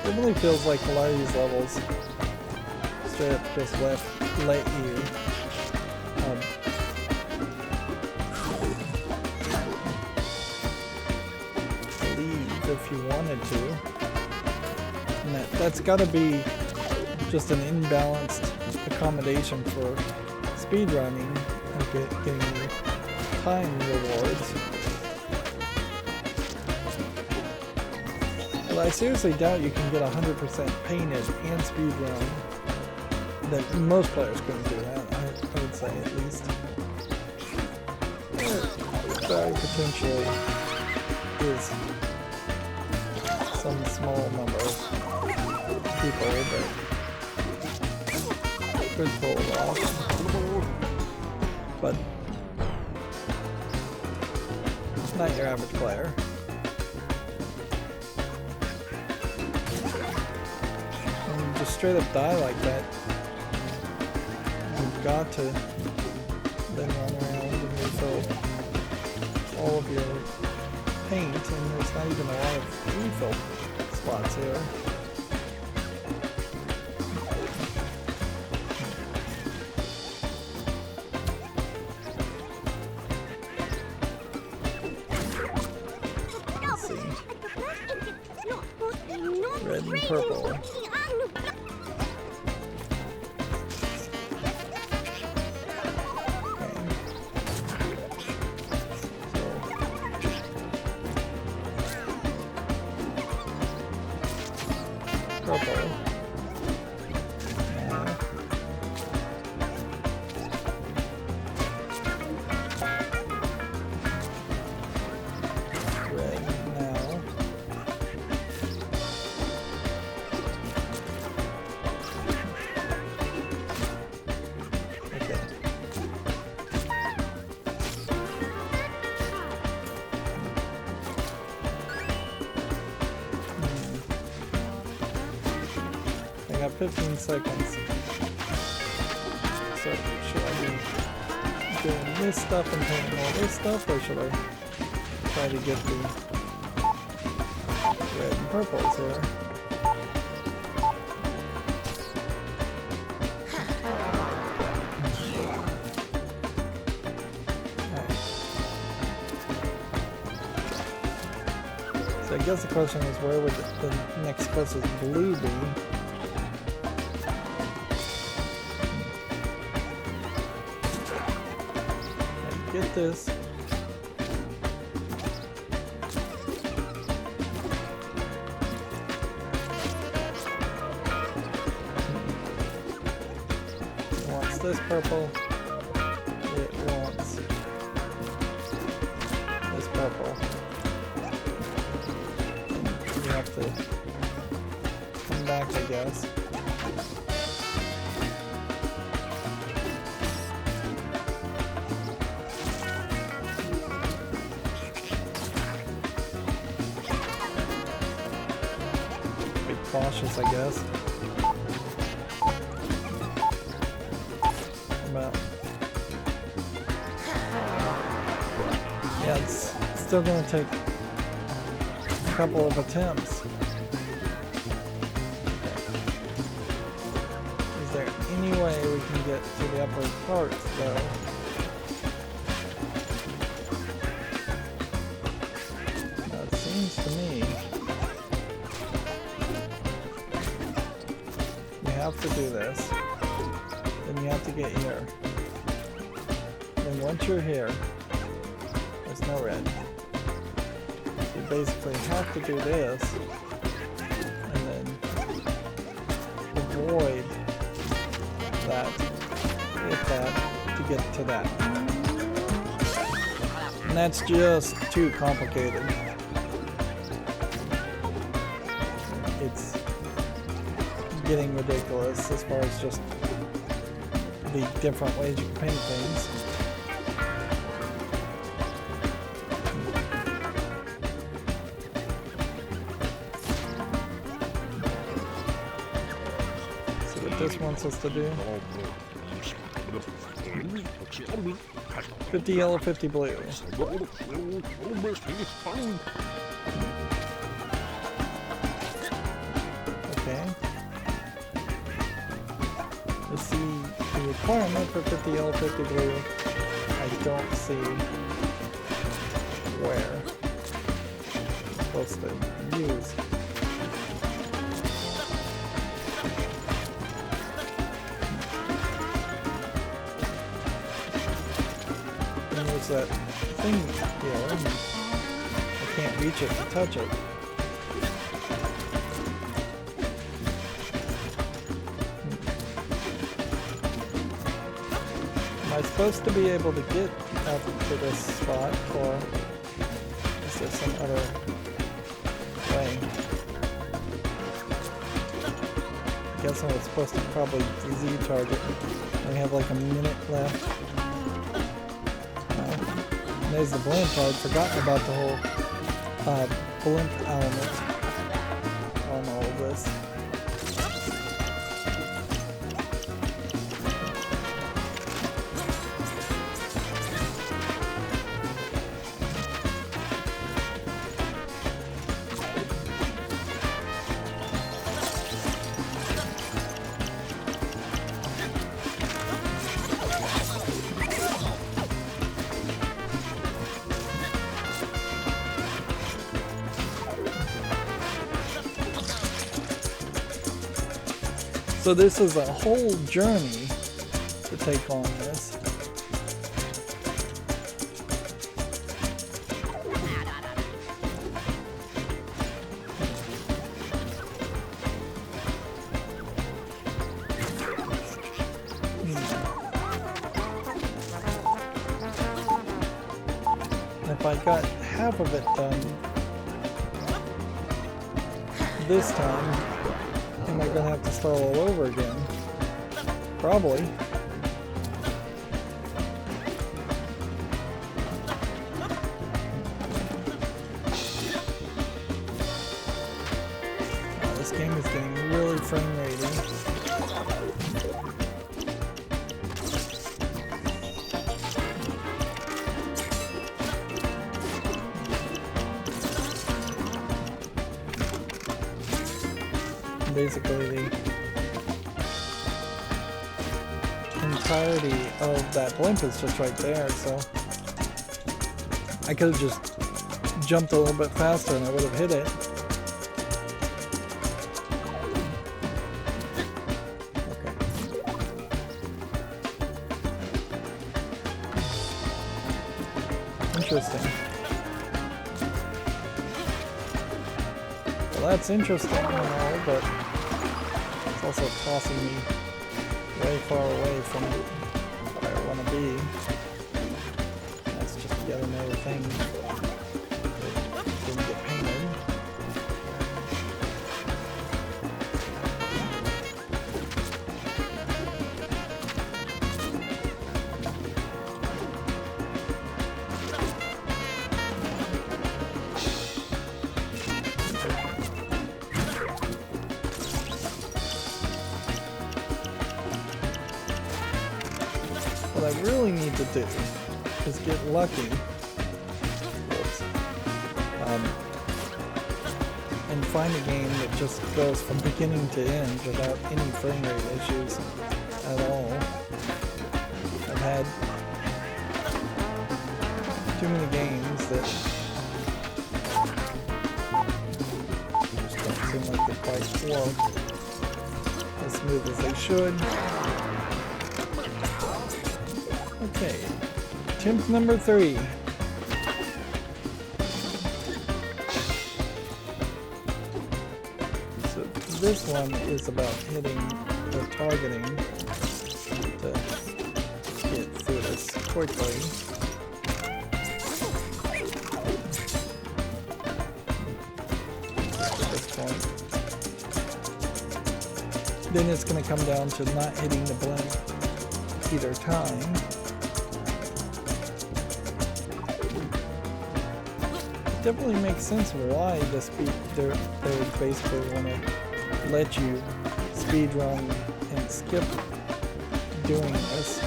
It really feels like a lot of these levels straight up just let you leave if you wanted to. And that's got to be just an imbalanced accommodation for speedrunning and getting time rewards. But I seriously doubt you can get 100% painted and speedrun. That most players couldn't do that, I would say, at least. There potentially is some small number of people that could pull it off. But not your average player. And just straight up die like that, you've got to then run around and refill all of your paint, and there's not even a lot of refill spots here. Let's see. Red and purple. got 15 seconds. So should I be doing this stuff and painting all this stuff, or should I try to get the red and purples here? So I guess the question is, where would the next closest blue be? Get this. It wants this purple. It wants this purple. And you have to come back, I guess. Cautious, I guess. But yeah, it's still gonna take a couple of attempts. Is there any way we can get to the upper parts though? It seems to me you have to do this, then you have to get here. Then once you're here, there's no red. You basically have to do this, and then avoid that, hit that, to get to that. And that's just too complicated. It's getting ridiculous as far as just the different ways you can paint things. See what this wants us to do. 50 yellow, 50 blue. Okay. Let's see the requirement for 50 yellow, 50 blue. I don't see where I'm supposed to use. And there's that thing here, and I can't reach it to touch it. Am I supposed to be able to get up to this spot, or is there some other way? I guess I was supposed to probably Z-charge it. We have like a minute left. And there's the blimp. I'd forgotten about the whole blimp element on all of this. So this is a whole journey to take on this. If I got half of it done this time, am I going to have to start all over again? Probably. This game is getting really frame ratey. Basically, the entirety of that blimp is just right there, so I could have just jumped a little bit faster and I would have hit it. Okay. Interesting. Well, that's interesting and all, but it's also tossing me way far away from where I want to be. That's just yet another thing that didn't get painted. What I really need to do is get lucky and find a game that just goes from beginning to end without any frame rate issues at all. I've had too many games that just don't seem like they quite work as smooth as they should. Okay, attempt number 3. So this one is about hitting or targeting to get through this quickly. At this point. Then it's going to come down to not hitting the blimp either time. Definitely makes sense why they basically want to let you speed run and skip doing this.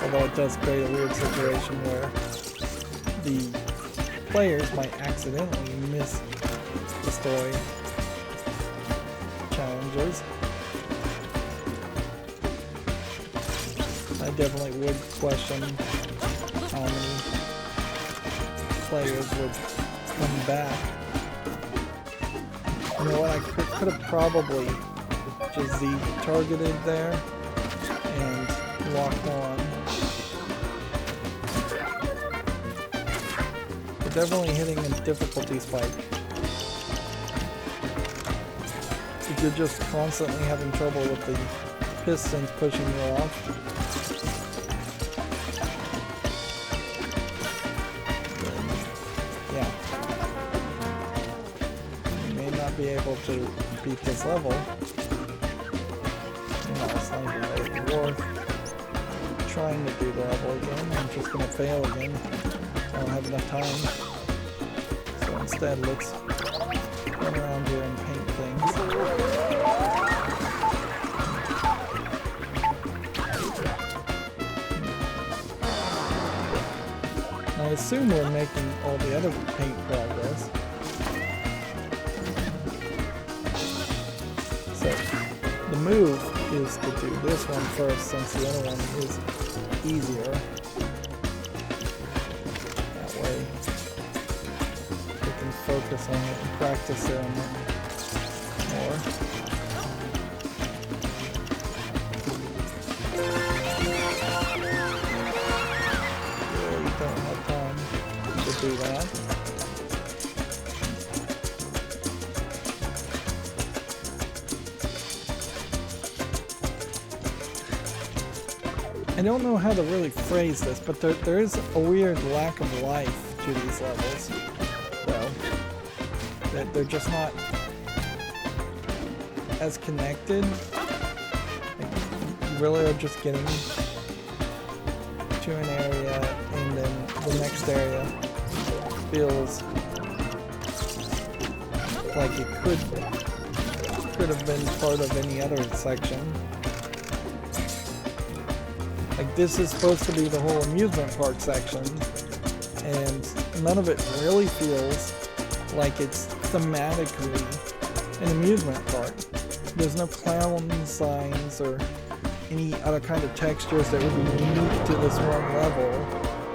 Although it does create a weird situation where the players might accidentally miss the story challenges. I definitely would question how many players would come back. You know what, I could have probably just Z targeted there and locked on. But definitely hitting a difficulty spike. If you're just constantly having trouble with the pistons pushing you off, be able to beat this level. You know, it's not even really worth trying to do the level again. I'm just going to fail again. I don't have enough time. So instead, let's run around here and paint things. I assume we're making all the other paint progress. The move is to do this one first, since the other one is easier. That way we can focus on it and practice it more. Really don't have time to do that. I don't know how to really phrase this, but there is a weird lack of life to these levels. Well, they're just not as connected. You really are just getting to an area, and then the next area feels like it could could have been part of any other section. Like, this is supposed to be the whole amusement park section, and none of it really feels like it's thematically an amusement park. There's no clown signs or any other kind of textures that would be unique to this one level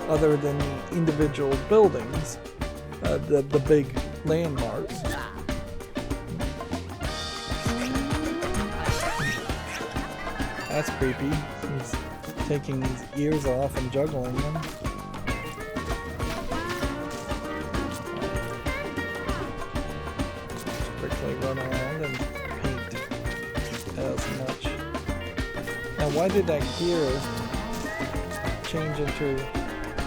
other than the individual buildings, the big landmarks. That's creepy. He's taking his ears off and juggling them. Quickly run around and paint as much. Now, why did that gear change into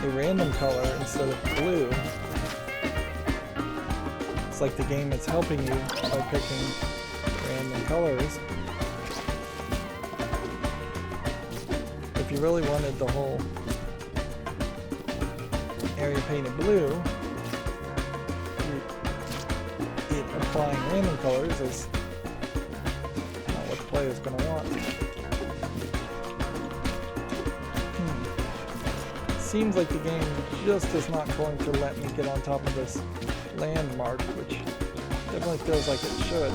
a random color instead of blue? It's like the game is helping you by picking random colors. If you really wanted the whole area painted blue, it applying random colors is not what the player is going to want. Seems like the game just is not going to let me get on top of this landmark, which definitely feels like it should.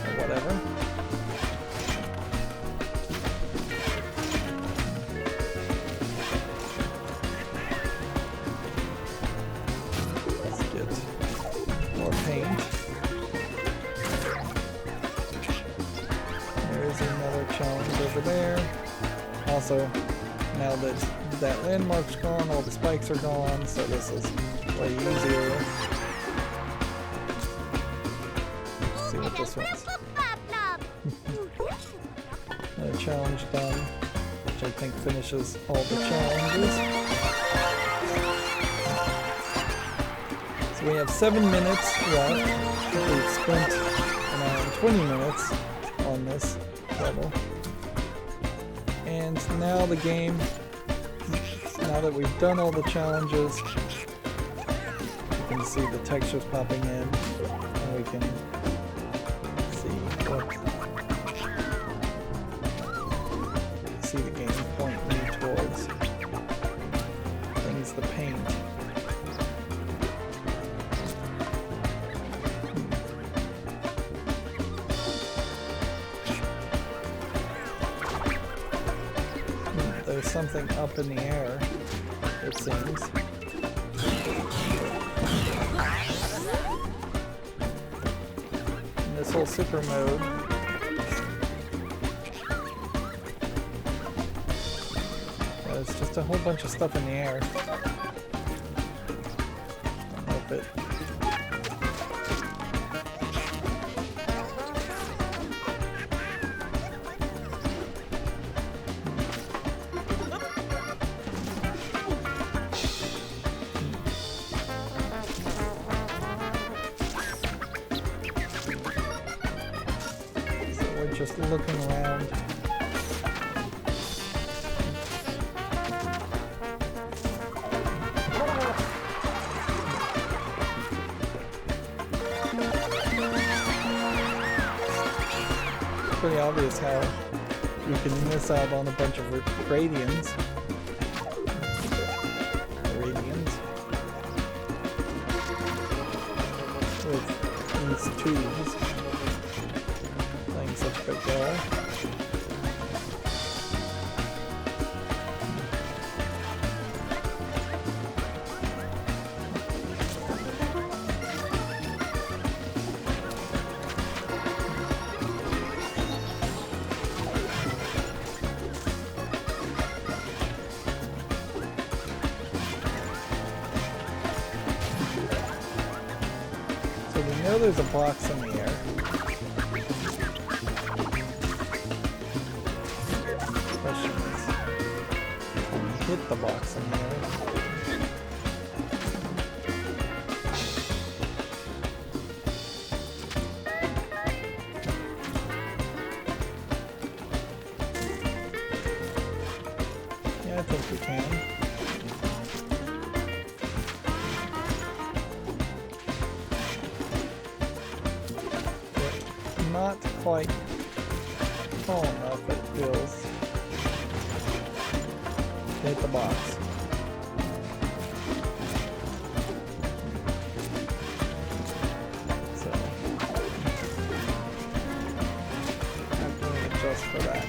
Or whatever. Let's get more paint. There's another challenge over there. Also, now that that landmark's gone, all the spikes are gone, so this is way easier. Let's see what this one's. Another challenge done, which I think finishes all the challenges. So we have 7 minutes left. We've spent around 20 minutes on this level. And now the game, now that we've done all the challenges, you can see the textures popping in, and we can see the game point me towards things to paint. There's something up in the air, it seems. In this whole super mode, there's just a whole bunch of stuff in the air. Help it. Just looking around. It's pretty obvious how you can miss out on a bunch of radians. With these tubes. Such a big guy. So we know there's a box in the air. Hit the box in there. Yeah, I think we can. quite tall enough, it feels, to hit the box. So, I'm going to adjust for that.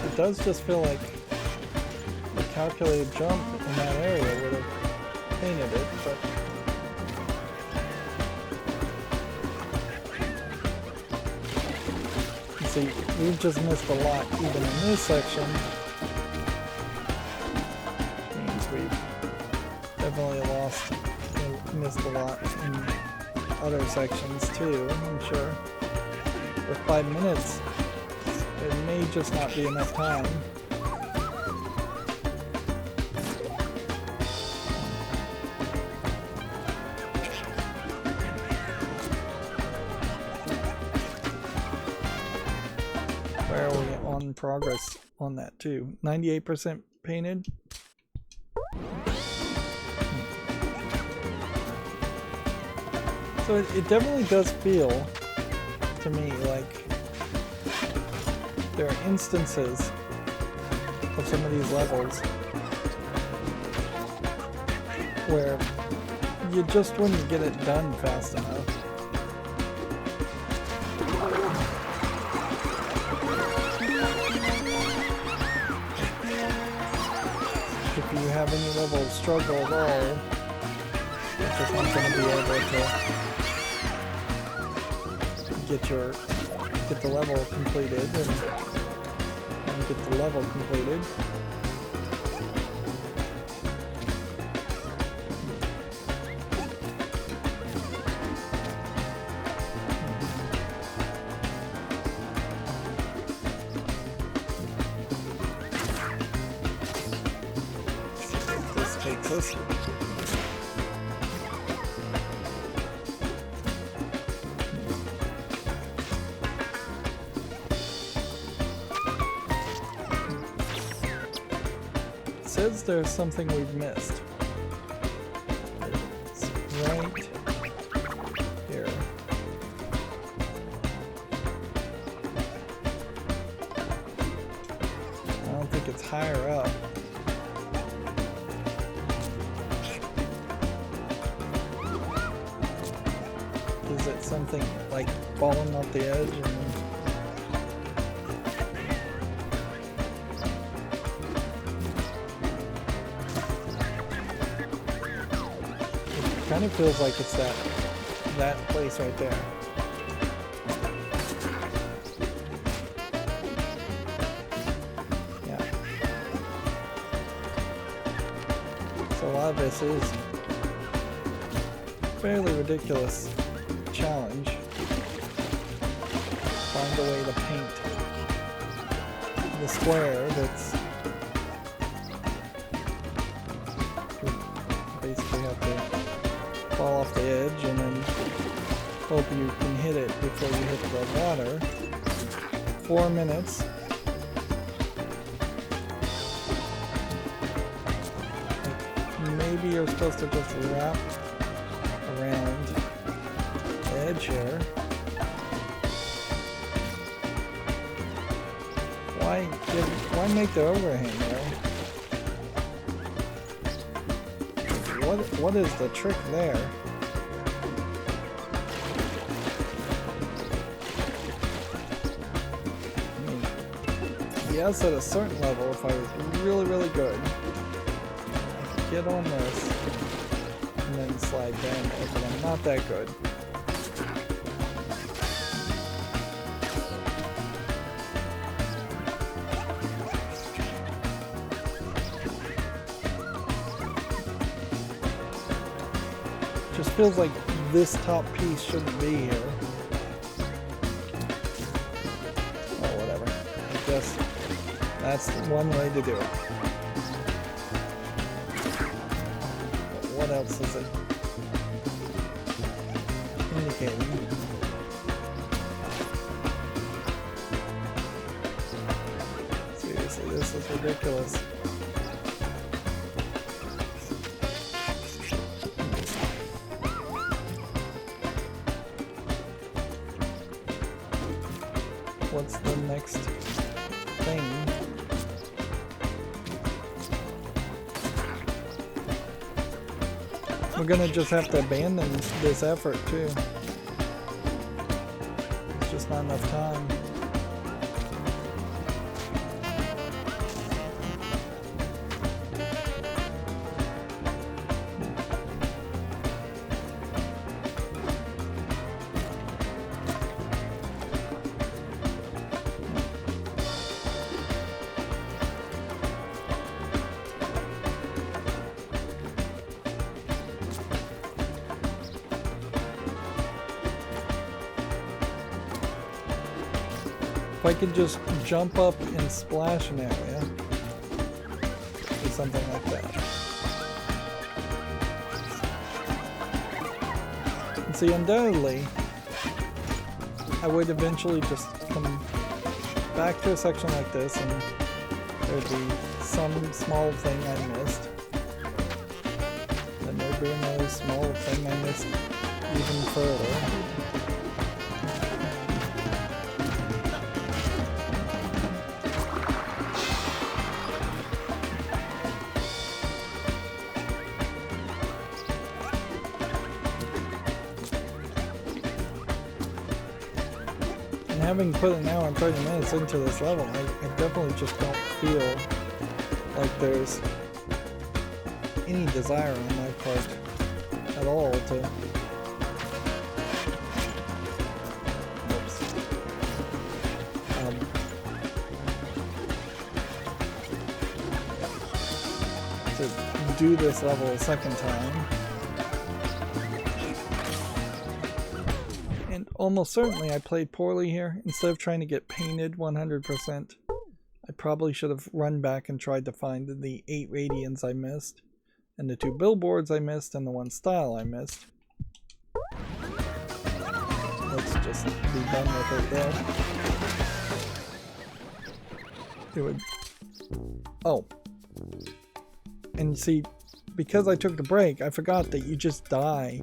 It does just feel like a calculated jump in that area would have painted it, but you see, we've just missed a lot even in this section. Which means we've definitely missed a lot in other sections too, I'm sure. With 5 minutes, it may just not be enough time. Where are we on progress on that too? 98% painted. So it definitely does feel to me like there are instances of some of these levels where you just wouldn't get it done fast enough. If you have any level of struggle at all, you're just not going to be able to get the level completed and get the level completed. This takes us. Says there's something we've missed. It's right here. I don't think it's higher up. Is it something like falling off the edge and kind of feels like it's that place right there. Yeah. So a lot of this is fairly ridiculous challenge. Find a way to paint the square that's basically have to fall off the edge and then hope you can hit it before you hit the water. 4 minutes. Maybe you're supposed to just wrap around the edge here. Why make the overhang there? What is the trick there? I mean, yes, at a certain level, if I was really, really good, I could get on this and then slide down there, but I'm not that good. Just feels like this top piece shouldn't be here. Oh, whatever. I guess that's one way to do it. But what else is it indicating? Seriously, this is ridiculous. what's the next thing? We're gonna just have to abandon this effort too. It's just not enough time. If I could just jump up and splash an area, or something like that. And see, undoubtedly, I would eventually just come back to a section like this and there'd be some small thing I missed. And there'd be another small thing I missed even further. Having put an hour and 30 minutes into this level, I definitely just don't feel like there's any desire on my part at all to do this level a second time. Almost certainly I played poorly here. Instead of trying to get painted 100%, I probably should have run back and tried to find the 8 radians I missed, and the 2 billboards I missed, and the 1 style I missed. Let's just be done with it there. It would... Oh. And see, because I took the break, I forgot that you just die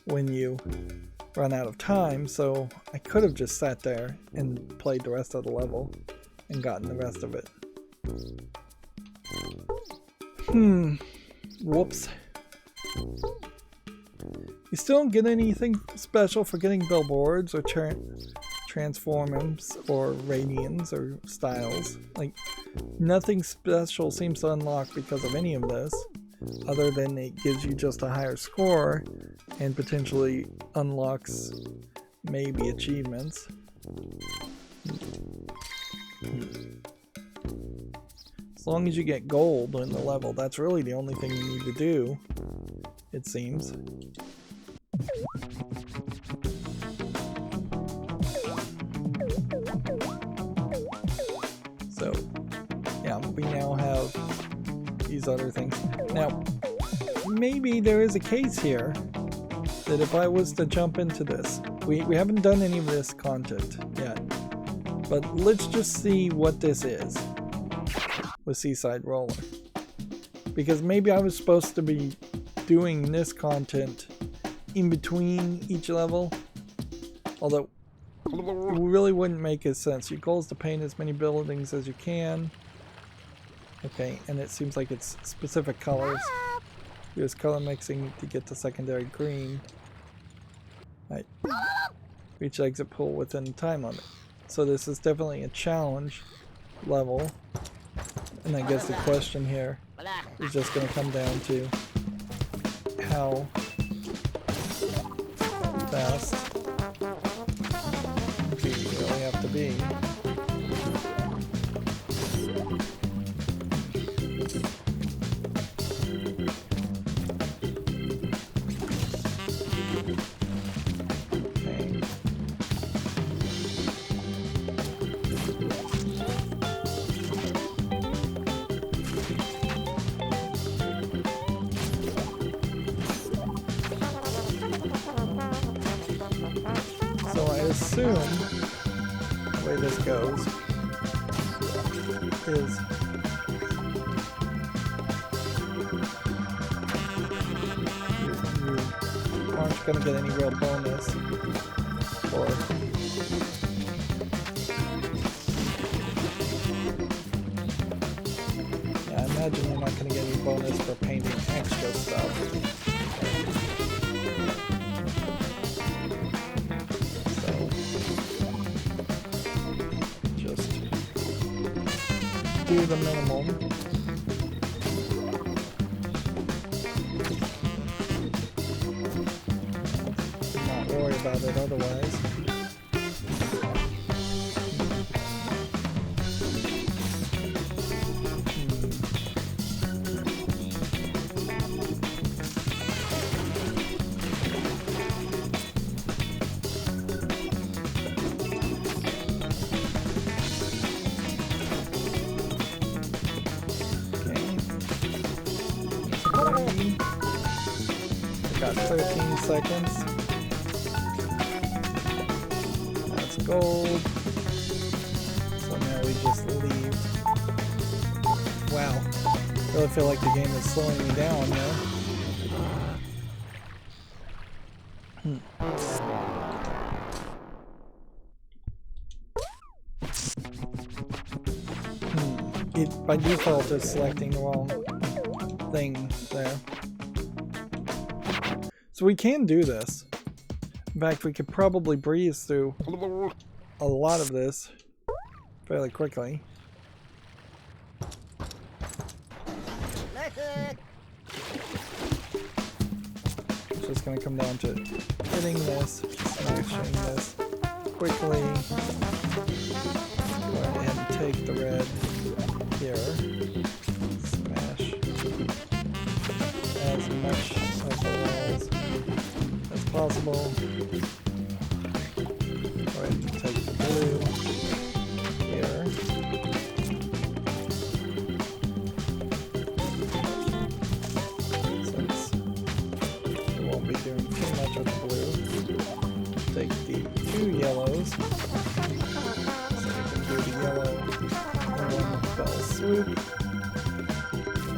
when you run out of time, so I could have just sat there and played the rest of the level and gotten the rest of it. Whoops. You still don't get anything special for getting billboards or transformers or radians or styles. Like, nothing special seems to unlock because of any of this, other than it gives you just a higher score and potentially unlocks maybe achievements. As long as you get gold in the level, that's really the only thing you need to do, it seems. So, yeah, we now have these other things. Now, maybe there is a case here that if I was to jump into this, we haven't done any of this content yet, but let's just see what this is with Seaside Roller. Because maybe I was supposed to be doing this content in between each level, although it really wouldn't make sense. Your goal is to paint as many buildings as you can. Okay, and it seems like it's specific colors. Use color mixing to get the secondary green. Right. Reach exit pool within the time limit. So this is definitely a challenge level. And I guess the question here is just going to come down to how fast do you really have to be. Assume the way this goes is you aren't going to get any real bonus for imagine you're not going to get any bonus for painting extra stuff. So, just do the minimum. Not worry about it otherwise. Got 13 seconds. That's gold. So now we just leave. Wow. I really feel like the game is slowing me down now. It by default is selecting the wrong thing there. So we can do this. In fact, we could probably breeze through a lot of this fairly quickly. It's just going to come down to hitting this, smashing this quickly. Go ahead and take the red here. Smash as much of the walls as possible. Go ahead and take the blue here. Since we won't be doing too much of the blue, take the two yellows. So we can do the yellow in one fell swoop.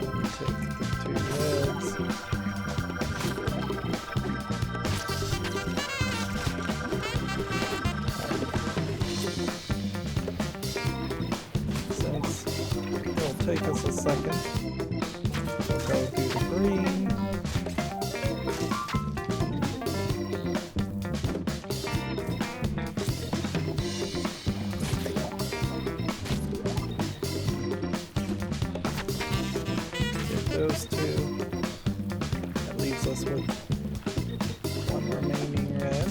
And take the two reds. Take us a second. We'll go do the green. Get those two. That leaves us with one remaining red.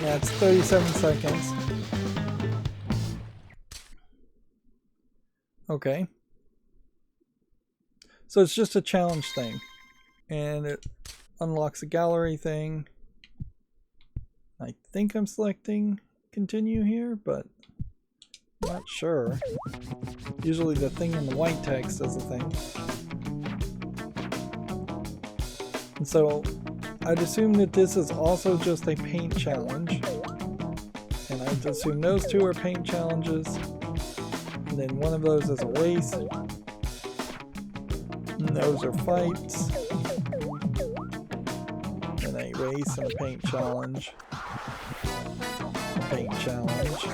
That's 37 seconds. Okay. So it's just a challenge thing. And it unlocks a gallery thing. I think I'm selecting continue here, but I'm not sure. Usually the thing in the white text is the thing. And so I'd assume that this is also just a paint challenge. And I'd assume those two are paint challenges. And then one of those is a race. And those are fights. And a race and a paint challenge. A paint challenge.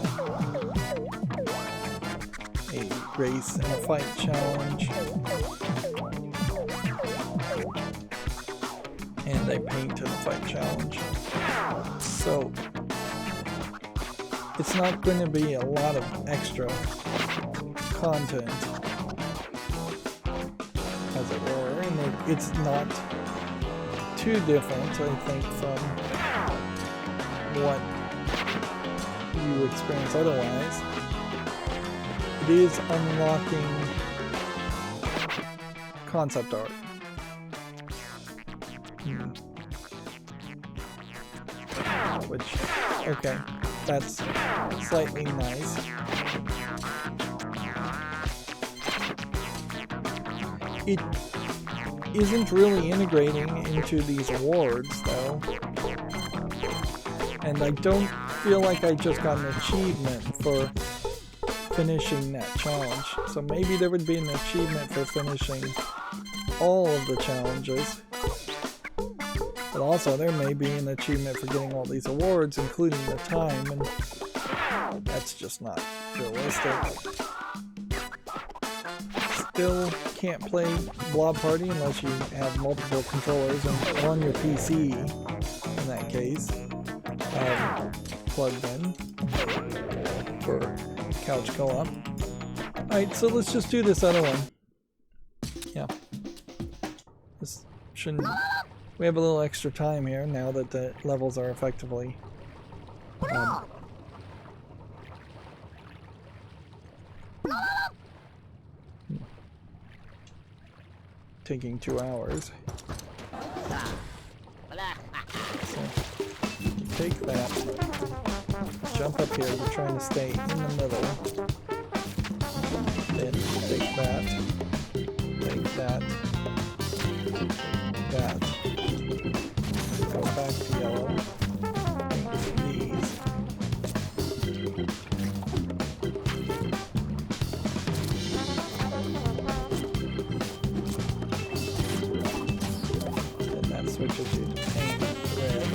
A race and a fight challenge. And a paint and a fight challenge. So it's not going to be a lot of extra content, as it were, and it's not too different, I think, from what you experience otherwise. It is unlocking concept art. Which, okay, that's slightly nice. It isn't really integrating into these awards, though. And I don't feel like I just got an achievement for finishing that challenge. So maybe there would be an achievement for finishing all of the challenges. But also, there may be an achievement for getting all these awards, including the time, and that's just not realistic. Still can't play Blob Party unless you have multiple controllers and on your PC, in that case, plugged in for couch co-op. Alright, so let's just do this other one. Yeah. This shouldn't... We have a little extra time here now that the levels are effectively... taking 2 hours. So, you take that, jump up here, we're trying to stay in the middle. Then take that, that, go back to yellow, take these. And that switches you to paint red.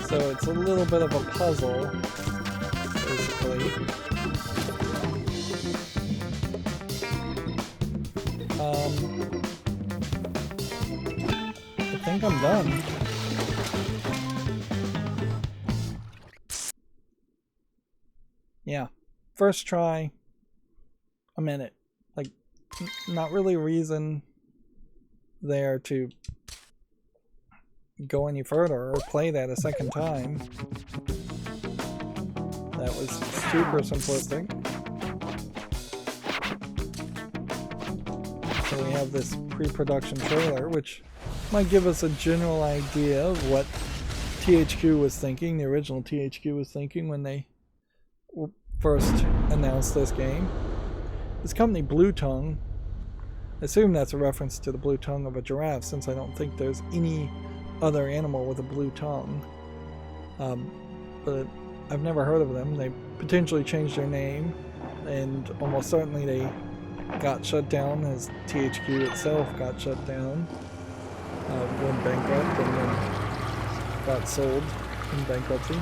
So it's a little bit of a puzzle, basically. I think I'm done. Yeah, first try, a minute. Like, not really a reason there to go any further or play that a second time. That was super simplistic. So we have this pre-production trailer, which might give us a general idea of what THQ was thinking, the original THQ was thinking when they first announced this game. This company, Blue Tongue, I assume that's a reference to the blue tongue of a giraffe, since I don't think there's any other animal with a blue tongue. But I've never heard of them. They potentially changed their name, and almost certainly they got shut down, as THQ itself got shut down, went bankrupt, and then got sold in bankruptcy.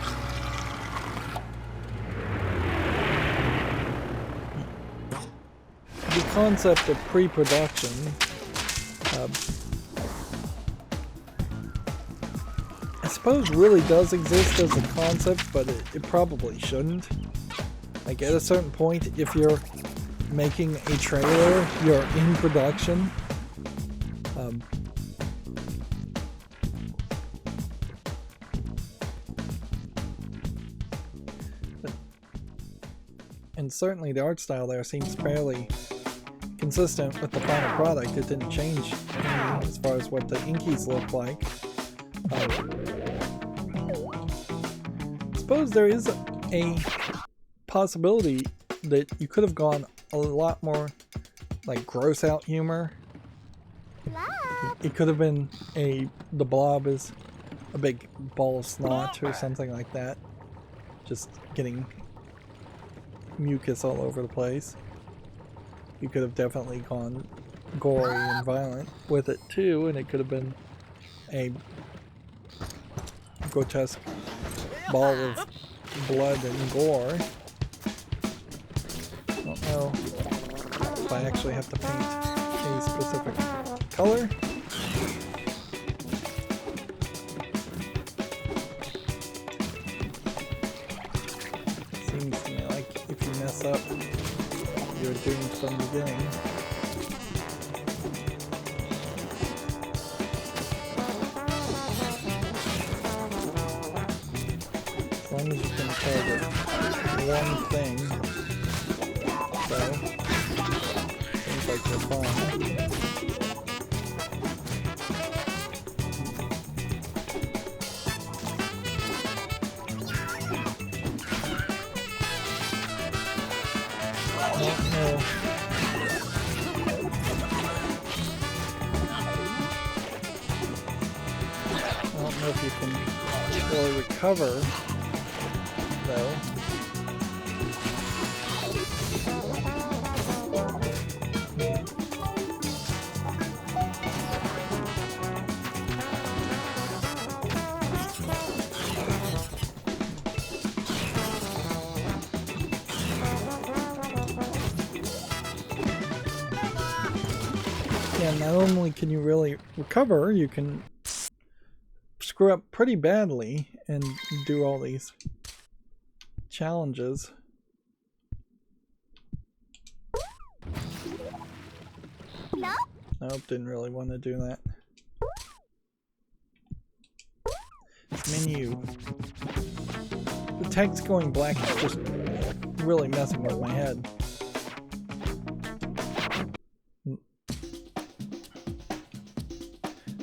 The concept of pre-production, I suppose really does exist as a concept, but it probably shouldn't. Like, at a certain point, if you're making a trailer, you're in production. And certainly the art style there seems fairly consistent with the final product. It didn't change any as far as what the Inkies look like. I suppose there is a possibility that you could have gone a lot more like gross out humor. It could have been the blob is a big ball of snot or something like that, just getting mucus all over the place. You could have definitely gone gory and violent with it too, and it could have been a grotesque ball of blood and gore. I don't know if I actually have to paint a specific color. Seems to me like if you mess up, you're doomed from the beginning. As long as you can target one thing, so seems like you're fine. don't know if you can really recover, though. Yeah, not only can you really recover, you can screw up pretty badly and do all these challenges. Nope, didn't really want to do that. Menu. The text going black is just really messing with my head.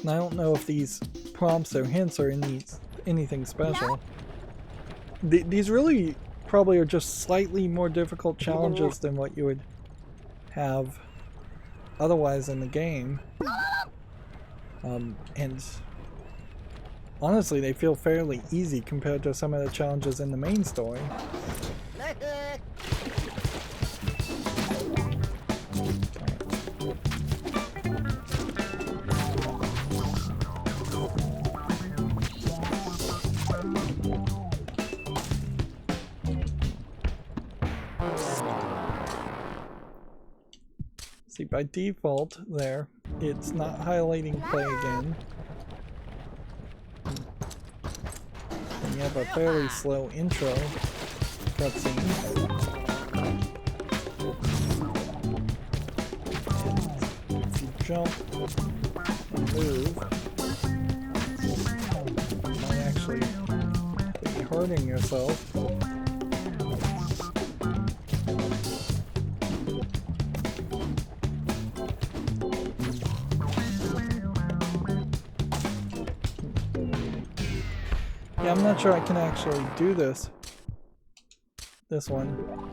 And I don't know if these prompts or hints are anything special. These really probably are just slightly more difficult challenges than what you would have otherwise in the game. And honestly, they feel fairly easy compared to some of the challenges in the main story. See, by default there, it's not highlighting play again. And you have a fairly slow intro cutscene. And if you jump and move, you might actually be hurting yourself. Yeah, I'm not sure I can actually do this one.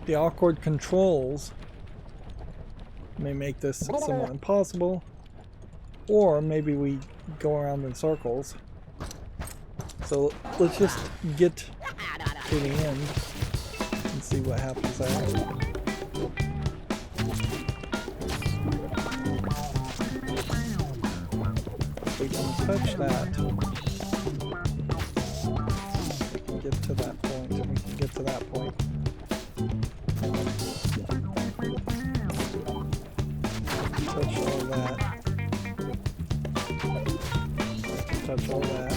The awkward controls may make this somewhat impossible, or maybe we go around in circles. So let's just get to the end and see what happens there. We can touch that. Get to that point, and we can get to that point. Touch all that. Touch all that.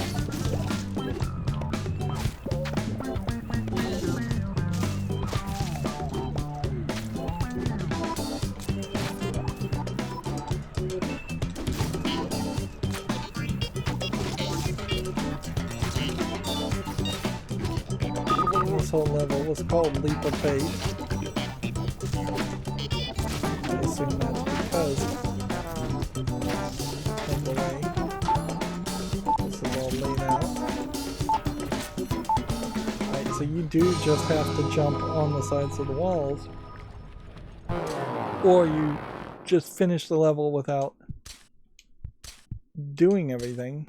This whole level was called Leap of Faith. I assume that's because of the way this is all laid out. Right, so you do just have to jump on the sides of the walls, or you just finish the level without doing everything.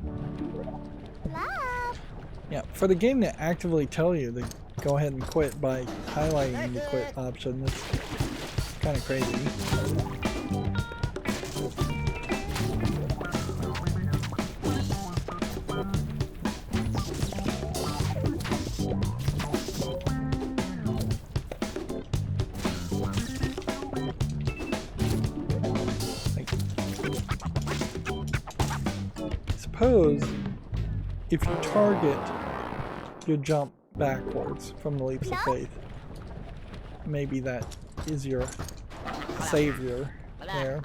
Yeah, for the game to actively tell you to go ahead and quit by highlighting the quit option, that's kind of crazy. Suppose if you target your jump backwards from the leaps of faith, maybe that is your savior there.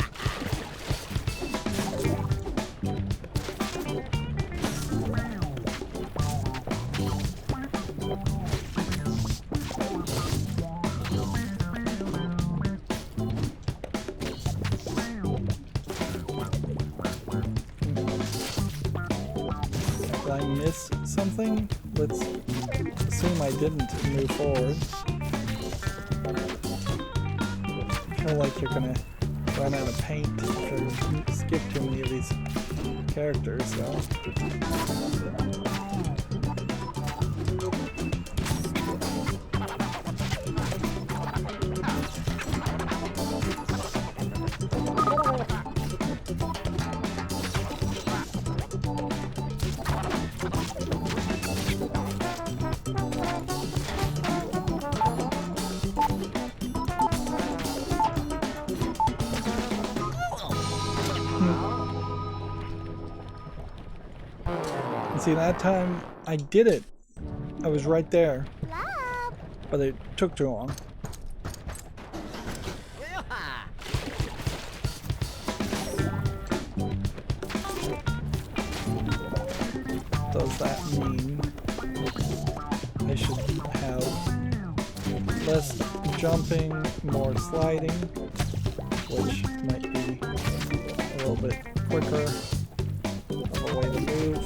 Did I miss something? Let's assume I didn't move forward. I feel like you're gonna run out of paint if you skip too many of these characters, so. See, that time I did it. I was right there. Blob. But it took too long. Does that mean I should have less jumping, more sliding, which might be a little bit quicker of a way to move?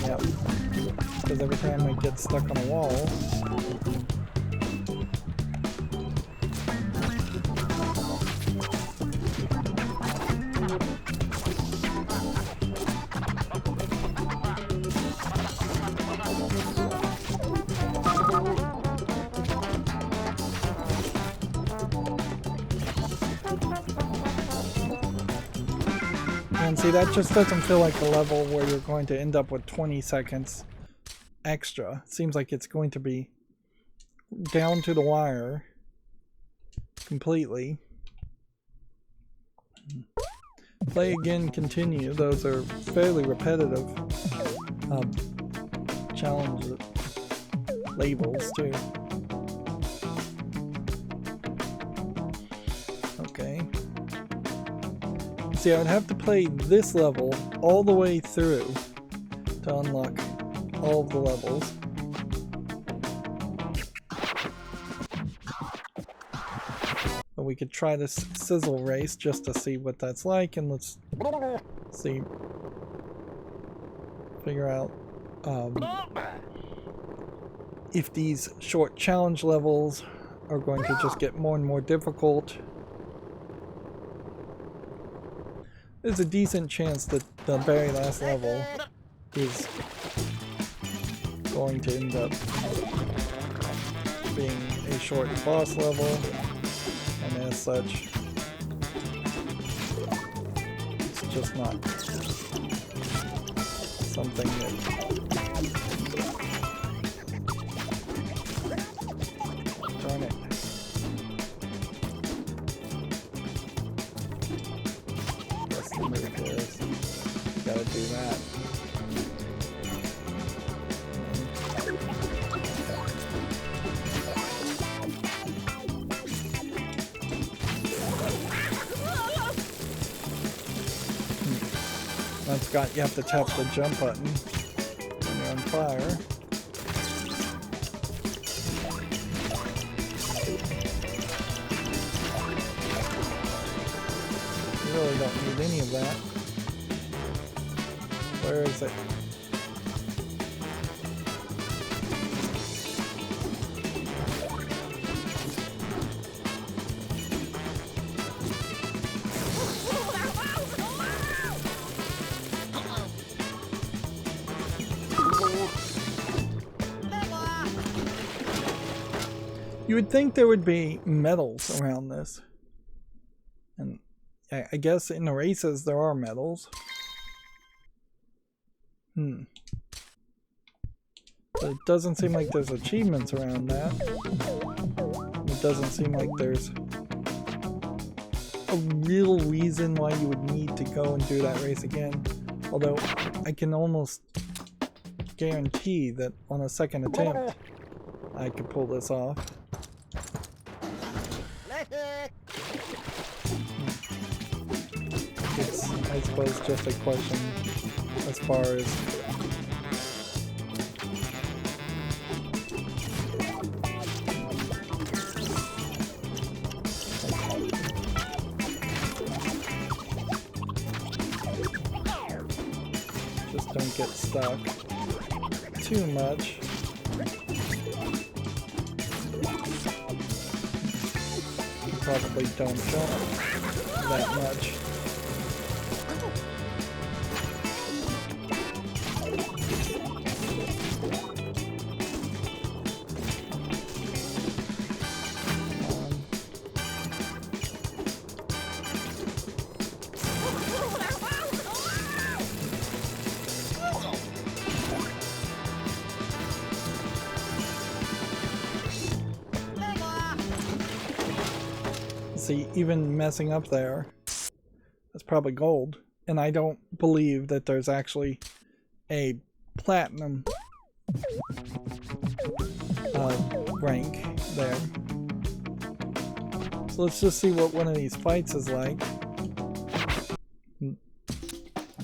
Yep, because every time I get stuck on a wall, and see, that just doesn't feel like a level where you're going to end up with 20 seconds extra. It seems like it's going to be down to the wire completely. Play again, continue. Those are fairly repetitive challenge labels too. Okay. See, I would have to play this level all the way through to unlock all of the levels. But we could try this sizzle race just to see what that's like, and let's see, figure out if these short challenge levels are going to just get more and more difficult. There's a decent chance that the very last level is going to end up being a short boss level, and as such, it's just not something that darn it. Guess the move is gotta do that. That's got, you have to tap the jump button when you're on fire. You really don't need any of that. Where is it? You would think there would be medals around this. And I guess in the races there are medals. But it doesn't seem like there's achievements around that. It doesn't seem like there's a real reason why you would need to go and do that race again. Although I can almost guarantee that on a second attempt I could pull this off. It's, I suppose, just a question as far as just don't get stuck too much. probably don't jump that much. See, even messing up there, that's probably gold. And I don't believe that there's actually a platinum rank there. So let's just see what one of these fights is like.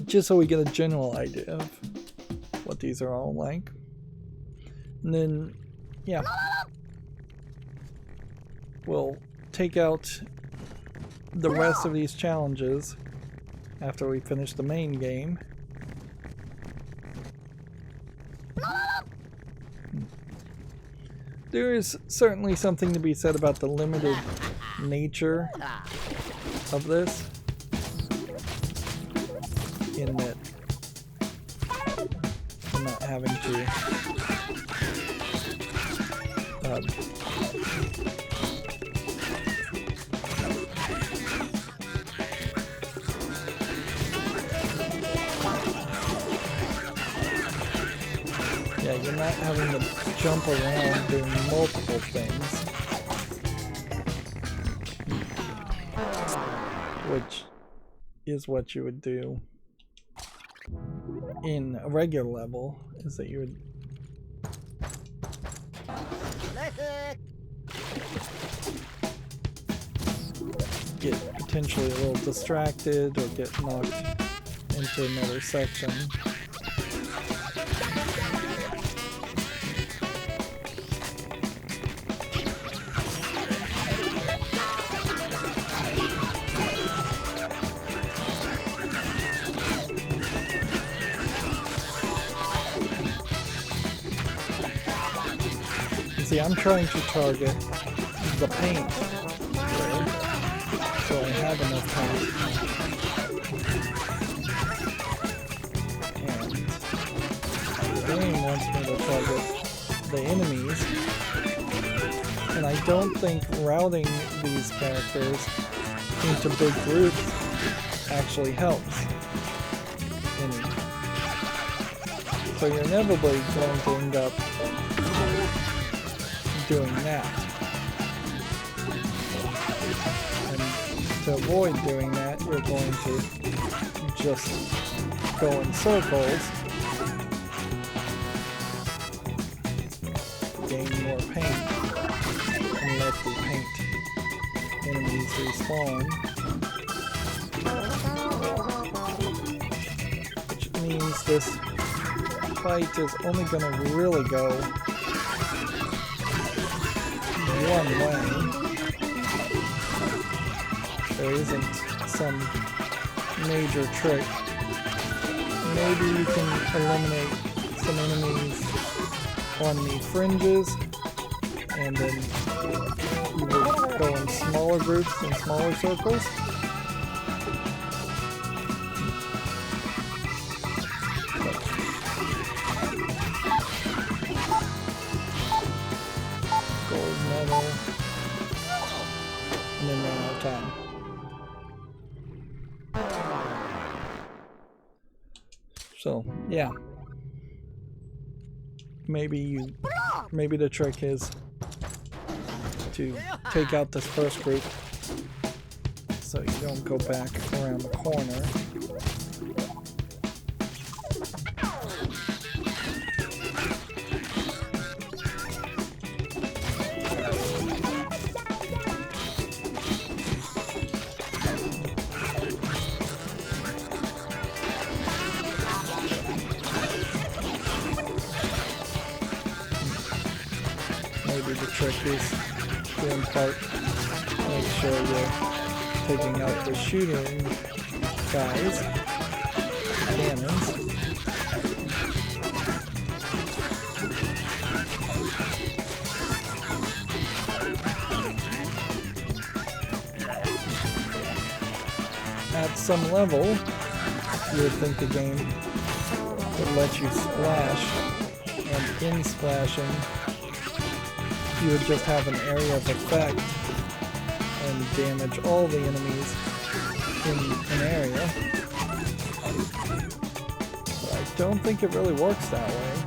Just so we get a general idea of what these are all like. And then, yeah. We'll take out the rest of these challenges after we finish the main game. There is certainly something to be said about the limited nature of this, in that I'm not having to yeah, you're not having to jump around doing multiple things, which is what you would do in a regular level, is that you would get potentially a little distracted or get knocked into another section. See, I'm trying to target the paint here, so I have enough paint. And the game wants me to target the enemies, and I don't think routing these characters into big groups actually helps any. So you're inevitably going to end up doing that. And to avoid doing that, you're going to just go in circles, gain more paint, and let the paint enemies respawn. Which means this fight is only going to really go one way. There isn't some major trick. Maybe you can eliminate some enemies on the fringes, and then you would go in smaller groups and smaller circles. And then run out of time. So, yeah. Maybe the trick is to take out this first group so you don't go back around the corner. Maybe the trick is to in part make sure you're taking out the shooting guys, cannons. at some level, you would think the game would let you splash, and in splashing, you would just have an area of effect and damage all the enemies in an area. But I don't think it really works that way.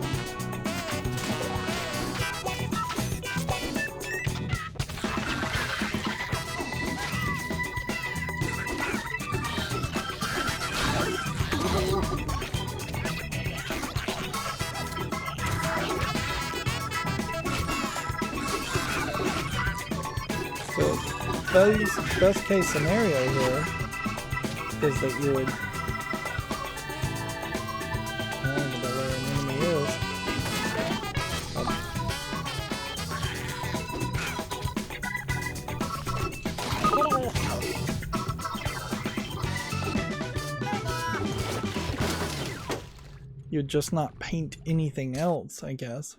So, best case scenario here is that you would, I don't know where an enemy is. You'd just not paint anything else, I guess.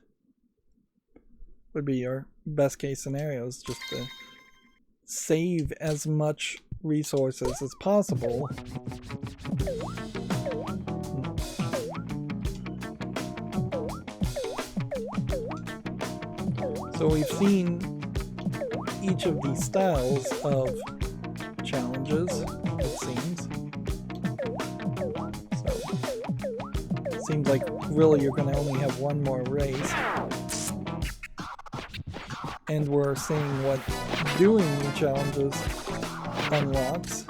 Would be your best case scenarios, just to save as much resources as possible. So we've seen each of these styles of challenges, it seems. So it seems like really you're going to only have one more race. And we're seeing what doing the challenges unlocks,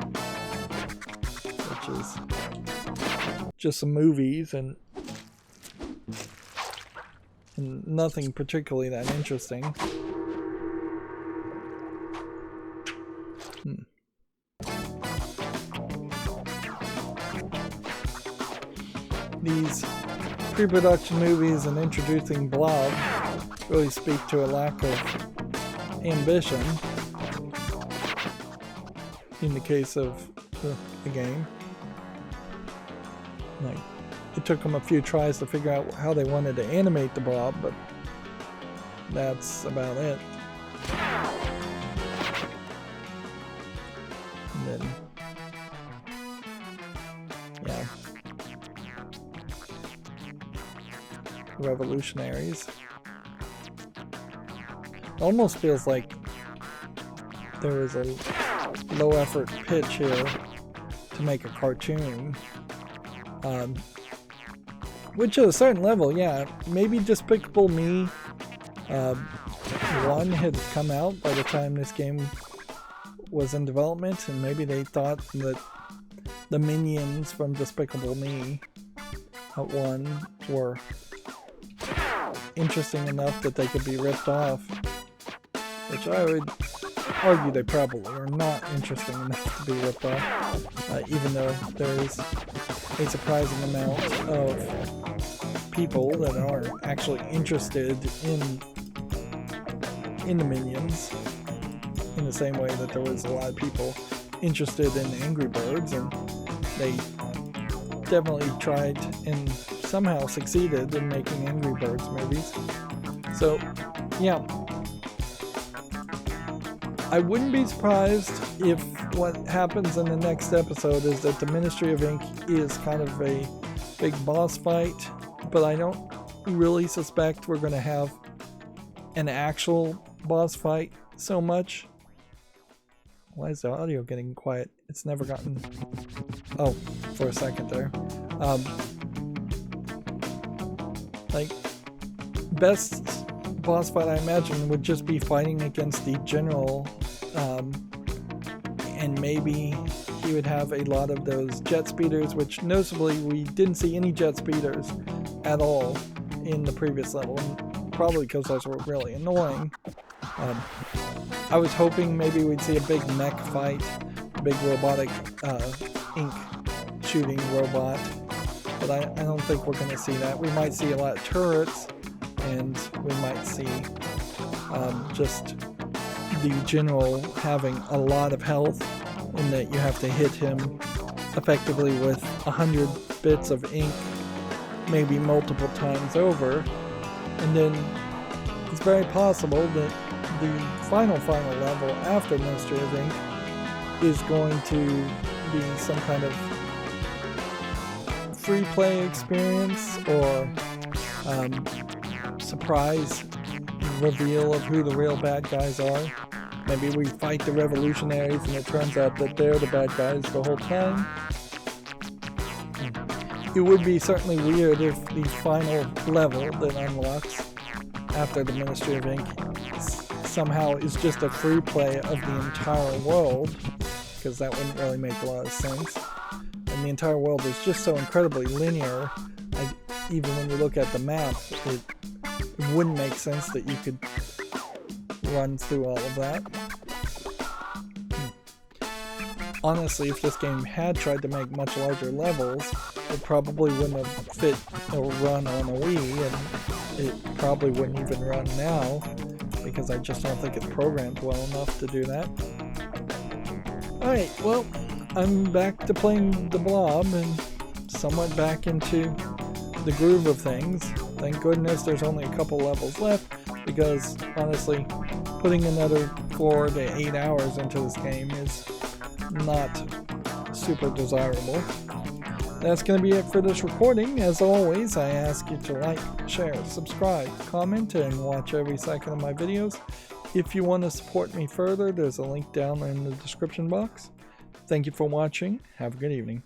which is just some movies and nothing particularly that interesting. These pre-production movies and introducing Blob really speak to a lack of ambition in the case of the game. Like, it took them a few tries to figure out how they wanted to animate the Blob, but that's about it. And then, yeah, Revolutionaries. Almost feels like there is a low effort pitch here to make a cartoon. Which at a certain level, yeah, maybe Despicable Me 1 had come out by the time this game was in development, and maybe they thought that the minions from Despicable Me 1 were interesting enough that they could be ripped off. Which I would argue they probably are not interesting enough to be ripped off, even though there is a surprising amount of people that are actually interested in the Minions, in the same way that there was a lot of people interested in Angry Birds, and they definitely tried and somehow succeeded in making Angry Birds movies. So, yeah. I wouldn't be surprised if what happens in the next episode is that the Ministry of Ink is kind of a big boss fight, but I don't really suspect we're going to have an actual boss fight so much. Why is the audio getting quiet? It's never gotten... Oh, for a second there. Like, best boss fight I imagine would just be fighting against the general, and maybe he would have a lot of those jet speeders, which noticeably we didn't see any jet speeders at all in the previous level, and probably because those were really annoying. I was hoping maybe we'd see a big mech fight, a big robotic ink shooting robot, but I don't think we're going to see that. We might see a lot of turrets, and we might see just the general having a lot of health, in that you have to hit him effectively with 100 bits of ink, maybe multiple times over, and then it's very possible that the final level after Ministry of Ink is going to be some kind of free play experience or surprise reveal of who the real bad guys are. Maybe we fight the revolutionaries and it turns out that they're the bad guys the whole time. It would be certainly weird if the final level that unlocks after the Ministry of Ink somehow is just a free play of the entire world, because that wouldn't really make a lot of sense. And the entire world is just so incredibly linear, even when you look at the map, it wouldn't make sense that you could run through all of that. Honestly, if this game had tried to make much larger levels, it probably wouldn't have fit or run on a Wii, and it probably wouldn't even run now, because I just don't think it's programmed well enough to do that. Alright, well, I'm back to playing the Blob, and somewhat back into the groove of things. Thank goodness there's only a couple levels left, because honestly, putting another 4 to 8 hours into this game is not super desirable. That's going to be it for this recording. As always, I ask you to like, share, subscribe, comment, and watch every second of my videos. If you want to support me further, there's a link down in the description box. Thank you for watching. Have a good evening.